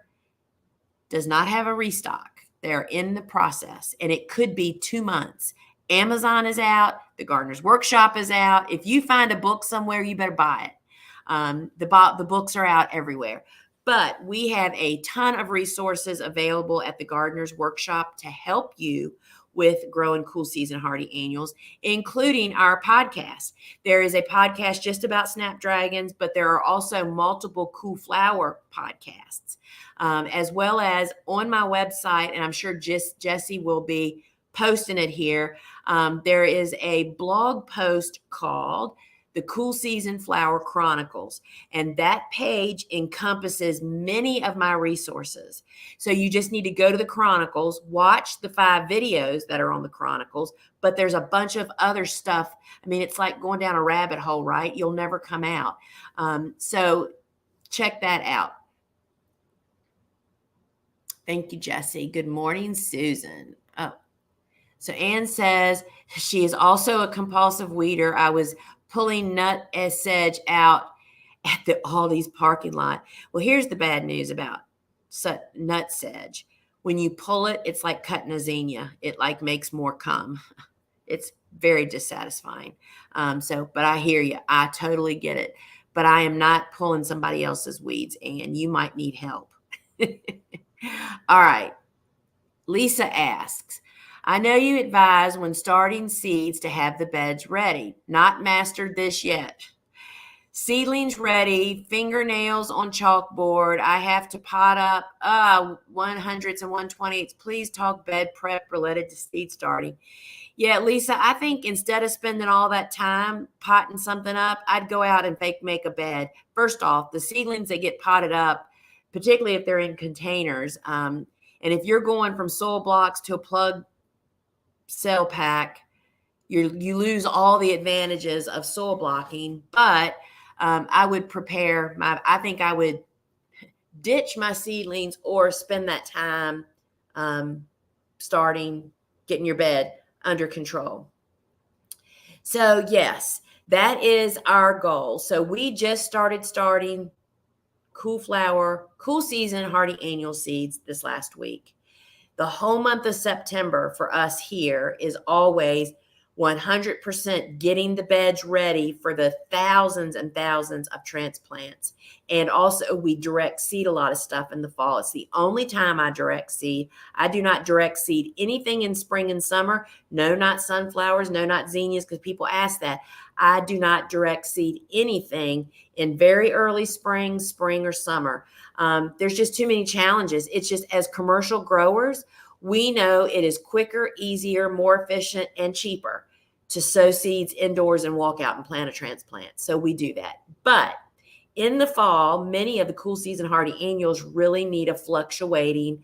does not have a restock. They're in the process, and it could be 2 months. Amazon is out. The Gardener's Workshop is out. If you find a book somewhere, you better buy it. The books are out everywhere. But we have a ton of resources available at the Gardener's Workshop to help you with growing cool season hardy annuals, including our podcast. There is a podcast just about snapdragons, but there are also multiple cool flower podcasts, as well as on my website, and I'm sure Jesse will be posting it here. There is a blog post called the Cool Season Flower Chronicles, and that page encompasses many of my resources. So you just need to go to the Chronicles, watch the 5 videos that are on the Chronicles, but there's a bunch of other stuff. I mean, it's like going down a rabbit hole, right? You'll never come out. So check that out. Thank you, Jesse. Good morning, Susan. Oh, so Ann says she is also a compulsive weeder. I was pulling nut sedge out at the Aldi's parking lot. Well, here's the bad news about nut sedge. When you pull it, it's like cutting a zinnia. It like makes more cum. It's very dissatisfying. But I hear you. I totally get it. But I am not pulling somebody else's weeds, and you might need help. All right. Lisa asks, I know you advise when starting seeds to have the beds ready. Not mastered this yet. Seedlings ready, fingernails on chalkboard. I have to pot up 100s and 120s. Please talk bed prep related to seed starting. Yeah, Lisa, I think instead of spending all that time potting something up, I'd go out and make a bed. First off, the seedlings that get potted up, particularly if they're in containers, and if you're going from soil blocks to a plug cell pack, you lose all the advantages of soil blocking. But I would I think I would ditch my seedlings or spend that time getting your bed under control. So yes, that is our goal. So we just starting cool season hardy annual seeds this last week. The whole month of September for us here is always 100% getting the beds ready for the thousands and thousands of transplants. And also we direct seed a lot of stuff in the fall. It's the only time I direct seed. I do not direct seed anything in spring and summer. No, not sunflowers. No, not zinnias, because people ask that. I do not direct seed anything in very early spring or summer. There's just too many challenges. It's just, as commercial growers, we know it is quicker, easier, more efficient, and cheaper to sow seeds indoors and walk out and plant a transplant. So we do that. But in the fall, many of the cool season hardy annuals really need a fluctuating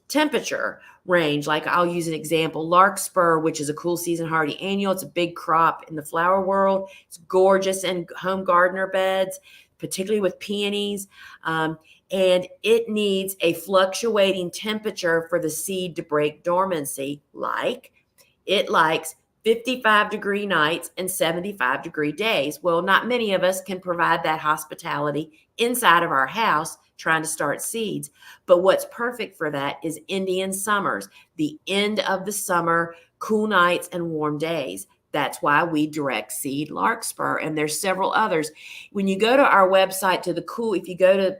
temperature range. Like I'll use an example, larkspur, which is a cool season hardy annual. It's a big crop in the flower world. It's gorgeous in home gardener beds, particularly with peonies. And it needs a fluctuating temperature for the seed to break dormancy. Like it likes 55-degree nights and 75-degree days. Well, not many of us can provide that hospitality inside of our house trying to start seeds. But what's perfect for that is Indian summers, the end of the summer, cool nights and warm days. That's why we direct seed larkspur, and there's several others. When you go to our website if you go to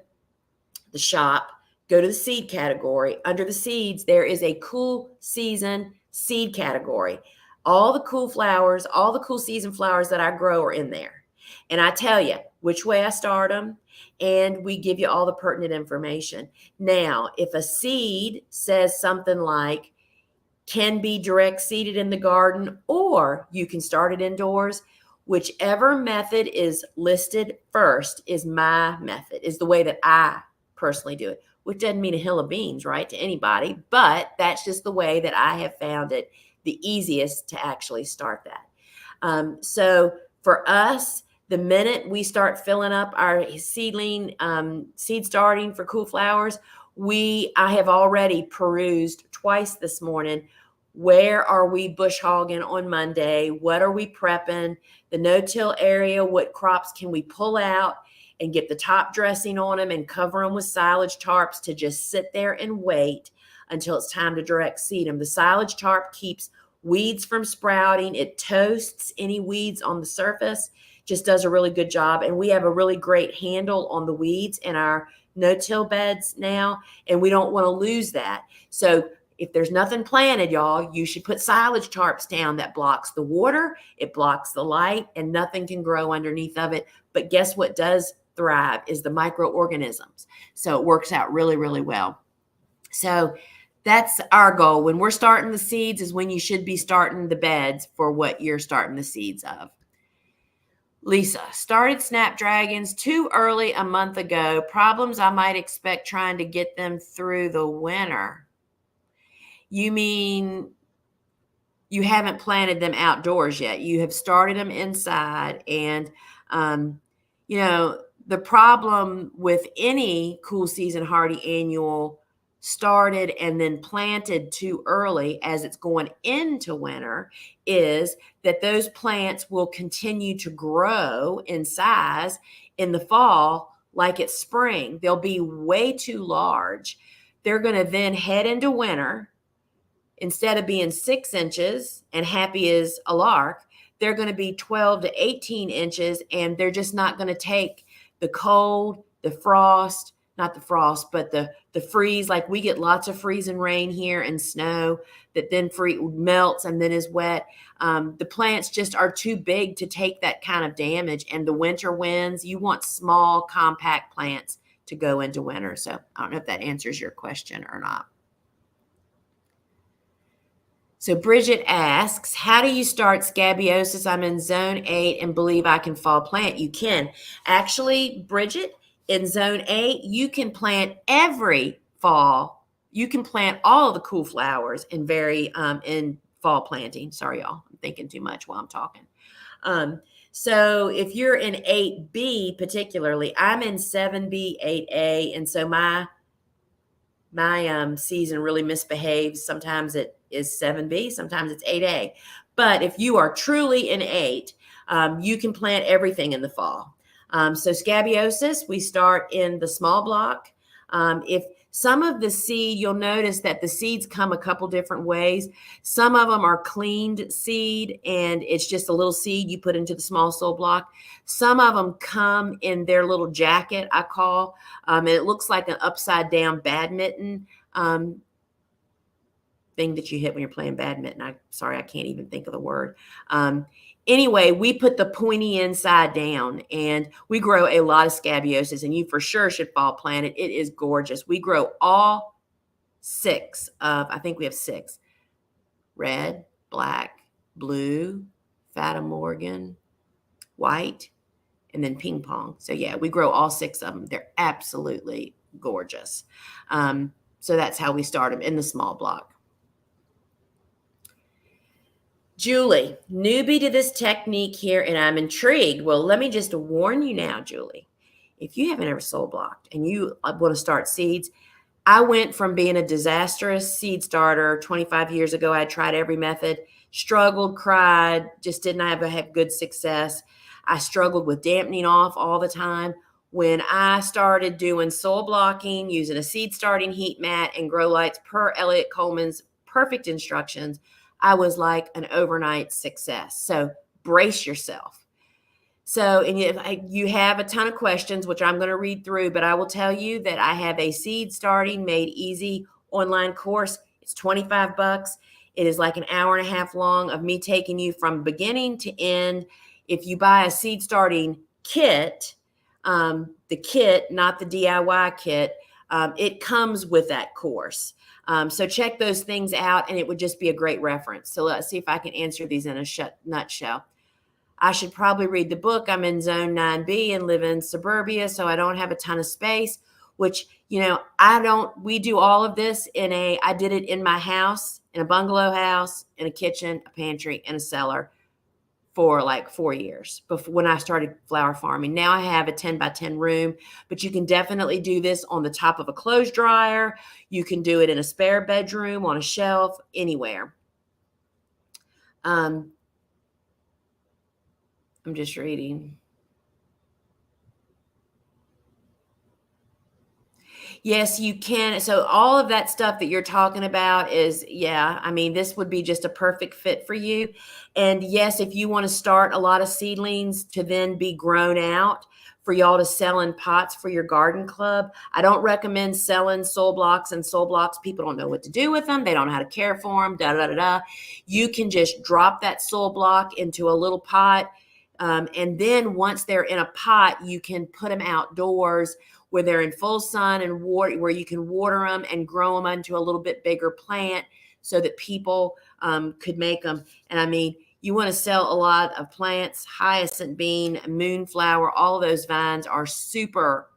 the shop, go to the seed category. Under the seeds, there is a cool season seed category. All the cool flowers, all the cool season flowers that I grow are in there. And I tell you which way I start them, and we give you all the pertinent information. Now, if a seed says something like, can be direct seeded in the garden, or you can start it indoors, whichever method is listed first is my method, is the way that I personally do it, which doesn't mean a hill of beans, right, to anybody, but that's just the way that I have found it the easiest to actually start that. So for us, the minute we start filling up our seed starting for cool flowers, I have already perused twice this morning. Where are we bush hogging on Monday? What are we prepping? The no-till area, what crops can we pull out and get the top dressing on them and cover them with silage tarps to just sit there and wait until it's time to direct seed them. The silage tarp keeps weeds from sprouting. It toasts any weeds on the surface, just does a really good job. And we have a really great handle on the weeds in our no-till beds now, and we don't want to lose that. So if there's nothing planted, y'all, you should put silage tarps down that blocks the water, it blocks the light, and nothing can grow underneath of it. But guess what does thrive is the microorganisms. So it works out really, really well. So that's our goal. When we're starting the seeds is when you should be starting the beds for what you're starting the seeds of. Lisa, started Snapdragons too early a month ago. Problems I might expect trying to get them through the winter. You mean you haven't planted them outdoors yet. You have started them inside. And, you know, the problem with any cool season hardy annual started and then planted too early as it's going into winter is that those plants will continue to grow in size in the fall like it's spring. They'll be way too large. They're going to then head into winter. Instead of being 6 inches and happy as a lark, they're going to be 12 to 18 inches, and they're just not going to take the cold, the frost, not the frost, but the freeze. Like we get lots of freezing rain here and snow that then melts and then is wet. The plants just are too big to take that kind of damage. And the winter winds, you want small, compact plants to go into winter. So I don't know if that answers your question or not. So Bridget asks, how do you start scabiosis? I'm in zone 8 and believe I can fall plant. You can. Actually, Bridget, in zone 8, you can plant every fall. You can plant all of the cool flowers in fall planting. Sorry, y'all. I'm thinking too much while I'm talking. So if you're in 8B particularly, I'm in 7B, 8A, and so my season really misbehaves. Sometimes it is 7B, sometimes it's 8A. But if you are truly in 8, you can plant everything in the fall. So scabiosis, we start in the small block. If some of the seed, you'll notice that the seeds come a couple different ways. Some of them are cleaned seed, and it's just a little seed you put into the small soil block. Some of them come in their little jacket, I call, and it looks like an upside down badminton thing that you hit when you're playing badminton. I can't even think of the word. Anyway, we put the pointy inside down, and we grow a lot of scabiosis, and you for sure should fall plant it. It is gorgeous. We grow all 6 of, I think we have 6, red, black, blue, Fata Morgan, white, and then ping pong. So yeah, we grow all 6 of them. They're absolutely gorgeous. So that's how we start them in the small block. Julie, newbie to this technique here, and I'm intrigued. Well, let me just warn you now, Julie. If you haven't ever soul blocked and you want to start seeds, I went from being a disastrous seed starter 25 years ago. I tried every method, struggled, cried, just didn't have good success. I struggled with dampening off all the time. When I started doing soil blocking, using a seed starting heat mat and grow lights per Elliot Coleman's perfect instructions, I was like an overnight success. So brace yourself. So, and you have a ton of questions, which I'm going to read through, but I will tell you that I have a seed starting made easy online course. It's $25. It is like an hour and a half long of me taking you from beginning to end. If you buy a seed starting kit, the kit, not the DIY kit, it comes with that course. So check those things out, and it would just be a great reference. So let's see if I can answer these in a nutshell. I should probably read the book. I'm in zone 9B and live in suburbia, so I don't have a ton of space, which, we do all of this I did it in my house, in a bungalow house, in a kitchen, a pantry, and a cellar for like 4 years before when I started flower farming. Now I have a 10 by 10 room, but you can definitely do this on the top of a clothes dryer. You can do it in a spare bedroom, on a shelf, anywhere. I'm just reading. Yes, you can. So all of that stuff that you're talking about is, yeah, I mean, this would be just a perfect fit for you. And yes, if you want to start a lot of seedlings to then be grown out for y'all to sell in pots for your garden club, I don't recommend selling soil blocks and soil blocks. People don't know what to do with them. They don't know how to care for them, da, da, da, da. You can just drop that soil block into a little pot. And then once they're in a pot, you can put them outdoors where they're in full sun and water, where you can water them and grow them into a little bit bigger plant so that people could make them. And I mean, you want to sell a lot of plants, hyacinth bean, moonflower, all of those vines are super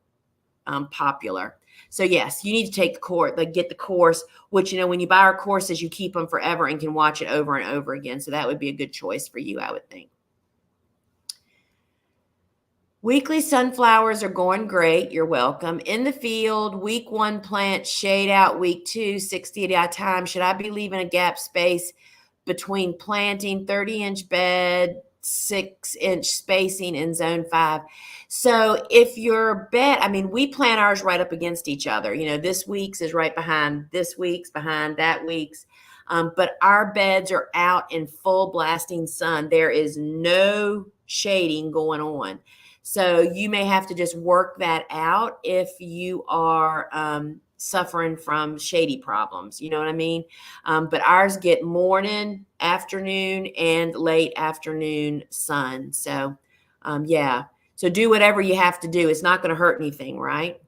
popular. So yes, you need to take the course, like get the course, which, when you buy our courses, you keep them forever and can watch it over and over again. So that would be a good choice for you, I would think. Weekly sunflowers are going great. You're welcome. In the field, week 1 plant, shade out week 2, 60 at a time. Should I be leaving a gap space between planting? 30-inch bed, 6-inch spacing in zone 5. So if your bed, I mean, we plant ours right up against each other. This week's is right behind this week's, behind that week's. But our beds are out in full blasting sun. There is no shading going on. So you may have to just work that out if you are suffering from shady problems. You know what I mean? But ours get morning, afternoon, and late afternoon sun. So yeah. So do whatever you have to do. It's not going to hurt anything, right?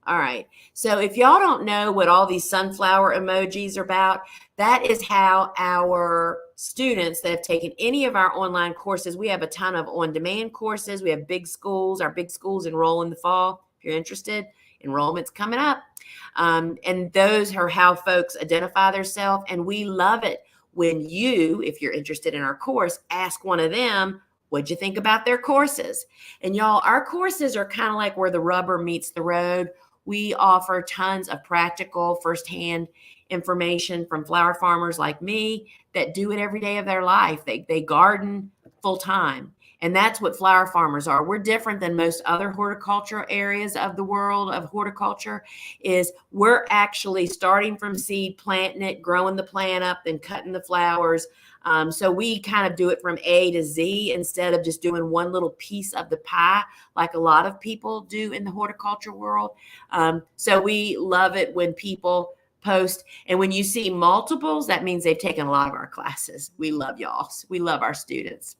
All right. So if y'all don't know what all these sunflower emojis are about, that is how our students that have taken any of our online courses, we have a ton of on-demand courses. We have big schools. Our big schools enroll in the fall. If you're interested, enrollment's coming up. And those are how folks identify themselves. And we love it when you, if you're interested in our course, ask one of them, what'd you think about their courses? And y'all, our courses are kind of like where the rubber meets the road. We offer tons of practical firsthand information from flower farmers like me that do it every day of their life. They garden full time. And that's what flower farmers are. We're different than most other horticulture areas of the world of horticulture, is we're actually starting from seed, planting it, growing the plant up, then cutting the flowers. So we kind of do it from A to Z instead of just doing one little piece of the pie like a lot of people do in the horticulture world. So we love it when people post, and when you see multiples, that means they've taken a lot of our classes. We love y'all. We love our students.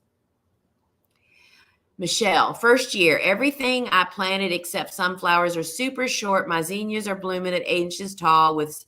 Michelle, first year, everything I planted except sunflowers are super short. My zinnias are blooming at 8 inches tall with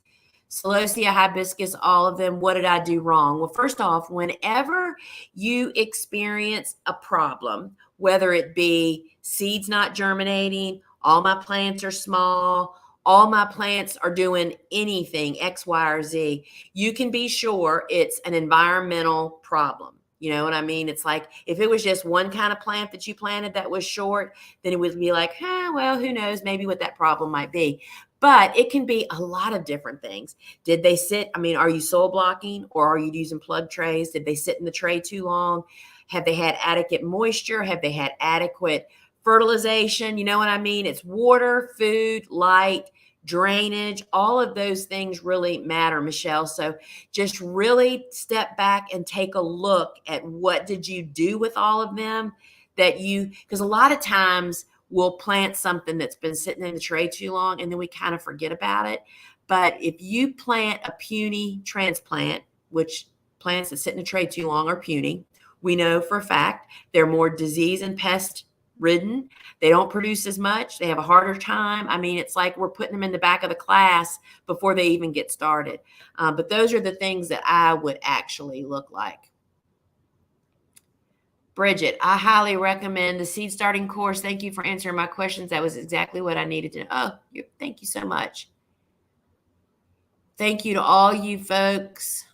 celosia, hibiscus, all of them. What did I do wrong? Well, first off, whenever you experience a problem, whether it be seeds not germinating, all my plants are small, all my plants are doing anything, X, Y, or Z, you can be sure it's an environmental problem. You know what I mean? It's like if it was just one kind of plant that you planted that was short, then it would be like, well, who knows, maybe what that problem might be. But it can be a lot of different things. Did they sit? I mean, are you soil blocking or are you using plug trays? Did they sit in the tray too long? Have they had adequate moisture? Have they had adequate fertilization? You know what I mean? It's water, food, light, drainage, all of those things really matter, Michelle. So just really step back and take a look at what did you do with all of them because a lot of times we'll plant something that's been sitting in the tray too long and then we kind of forget about it. But if you plant a puny transplant, which plants that sit in the tray too long are puny, we know for a fact they're more disease and pest ridden. They don't produce as much. They have a harder time. I mean, it's like we're putting them in the back of the class before they even get started. But those are the things that I would actually look like. Bridget, I highly recommend the seed starting course. Thank you for answering my questions. That was exactly what I needed to know. Oh, thank you so much. Thank you to all you folks.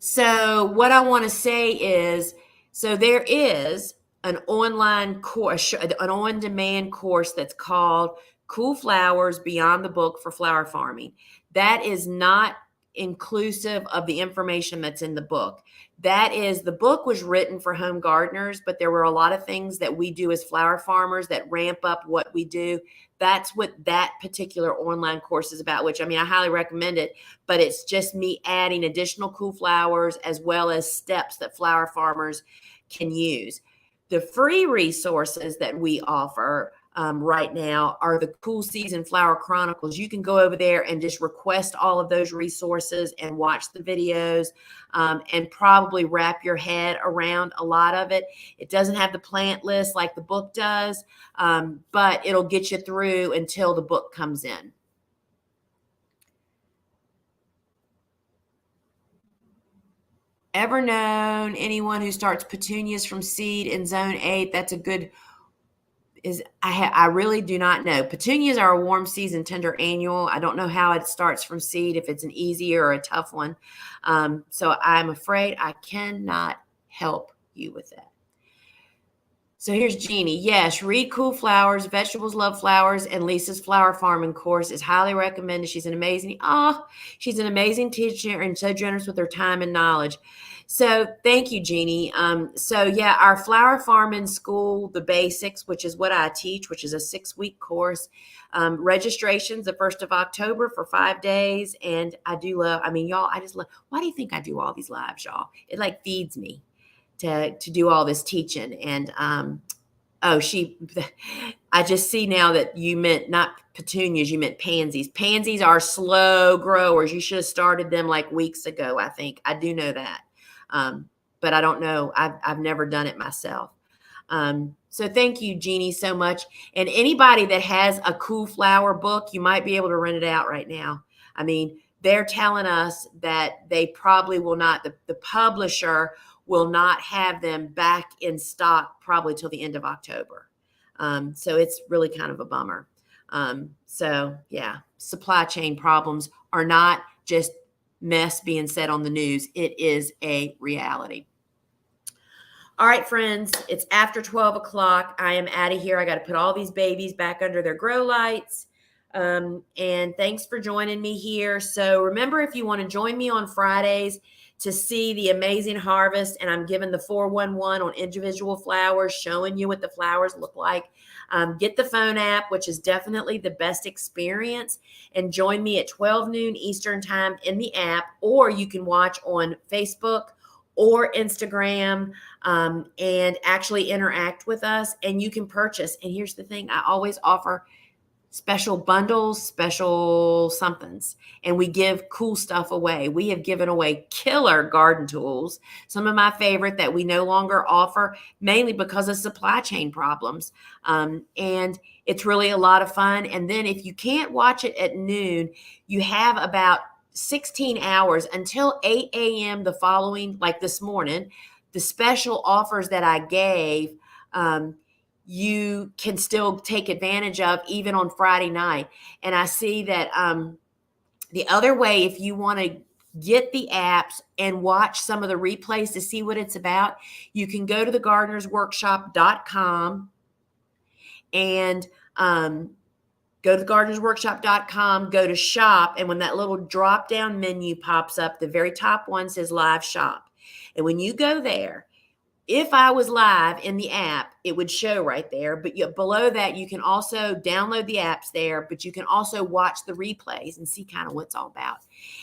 So what I want to say is, so there is an online course, an on-demand course that's called Cool Flowers Beyond the Book for Flower Farming. That is not inclusive of the information that's in the book. That is, the book was written for home gardeners, but there were a lot of things that we do as flower farmers that ramp up what we do. That's what that particular online course is about, which, I mean, I highly recommend it, but it's just me adding additional cool flowers as well as steps that flower farmers can use. The free resources that we offer right now are the Cool Season Flower Chronicles. You can go over there and just request all of those resources and watch the videos and probably wrap your head around a lot of it. It doesn't have the plant list like the book does, but it'll get you through until the book comes in. Ever known anyone who starts petunias from seed in zone 8? That's a good I really do not know. Petunias are a warm season tender annual. I don't know how it starts from seed, if it's an easy or a tough one. So I'm afraid I cannot help you with that. So here's Jeannie. Yes, read Cool Flowers, Vegetables Love Flowers, and Lisa's flower farming course is highly recommended. She's an amazing teacher and so generous with her time and knowledge. So thank you, Jeannie. So yeah, our flower farming school, the basics, which is what I teach, which is a 6-week course. Registration's the 1st of October for 5 days. And I do love, I mean, y'all, I just love, why do you think I do all these lives, y'all? It like feeds me to do all this teaching. And I just see now that you meant not petunias, you meant pansies. Pansies are slow growers. You should have started them like weeks ago, I think. I do know that. But I don't know. I've never done it myself. So thank you, Jeannie, so much. And anybody that has a Cool Flower book, you might be able to rent it out right now. I mean, they're telling us that they probably will not, the publisher will not have them back in stock probably till the end of October. So it's really kind of a bummer. So yeah, supply chain problems are not just mess being said on the news. It is a reality. All right, friends, it's after 12 o'clock. I am out of here. I got to put all these babies back under their grow lights. And thanks for joining me here. So remember, if you want to join me on Fridays to see the amazing harvest, and I'm giving the 411 on individual flowers, showing you what the flowers look like. Get the phone app, which is definitely the best experience, and join me at 12 noon Eastern time in the app, or you can watch on Facebook or Instagram and actually interact with us, and you can purchase. And here's the thing, I always offer special bundles, special somethings, and we give cool stuff away. We have given away killer garden tools, some of my favorite that we no longer offer, mainly because of supply chain problems. And it's really a lot of fun. And then if you can't watch it at noon, you have about 16 hours until 8 a.m. the following, like this morning, the special offers that I gave, you can still take advantage of even on Friday night. And I see that the other way, if you want to get the apps and watch some of the replays to see what it's about, you can go to thegardenersworkshop.com and go to thegardenersworkshop.com, go to shop. And when that little drop down menu pops up, the very top one says live shop. And when you go there, if I was live in the app, it would show right there. But below that, you can also download the apps there, but you can also watch the replays and see kind of what it's all about.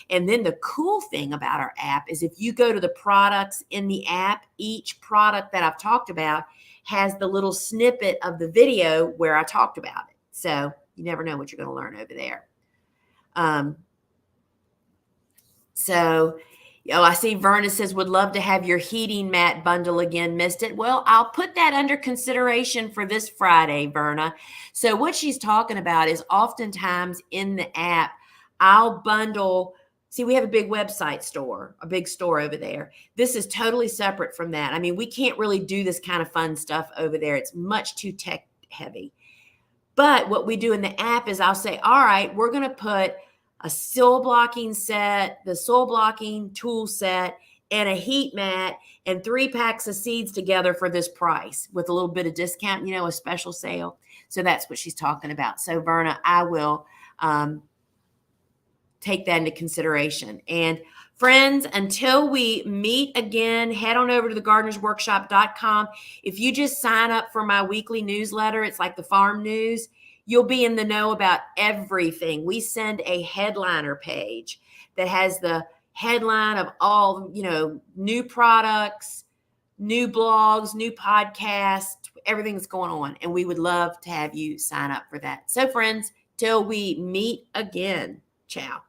And then the cool thing about our app is if you go to the products in the app, each product that I've talked about has the little snippet of the video where I talked about it. So you never know what you're going to learn over there. I see Verna says, would love to have your heating mat bundle again. Missed it. Well, I'll put that under consideration for this Friday, Verna. So what she's talking about is oftentimes in the app, I'll bundle. See, we have a big website store, a big store over there. This is totally separate from that. I mean, we can't really do this kind of fun stuff over there. It's much too tech heavy. But what we do in the app is I'll say, all right, we're going to put a soil blocking set, the soil blocking tool set, and a heat mat, and 3 packs of seeds together for this price with a little bit of discount, a special sale. So that's what she's talking about. So Verna, I will take that into consideration. And friends, until we meet again, head on over to thegardenersworkshop.com. If you just sign up for my weekly newsletter, it's like the farm news, you'll be in the know about everything. We send a headliner page that has the headline of all, new products, new blogs, new podcasts, everything that's going on. And we would love to have you sign up for that. So friends, till we meet again, ciao.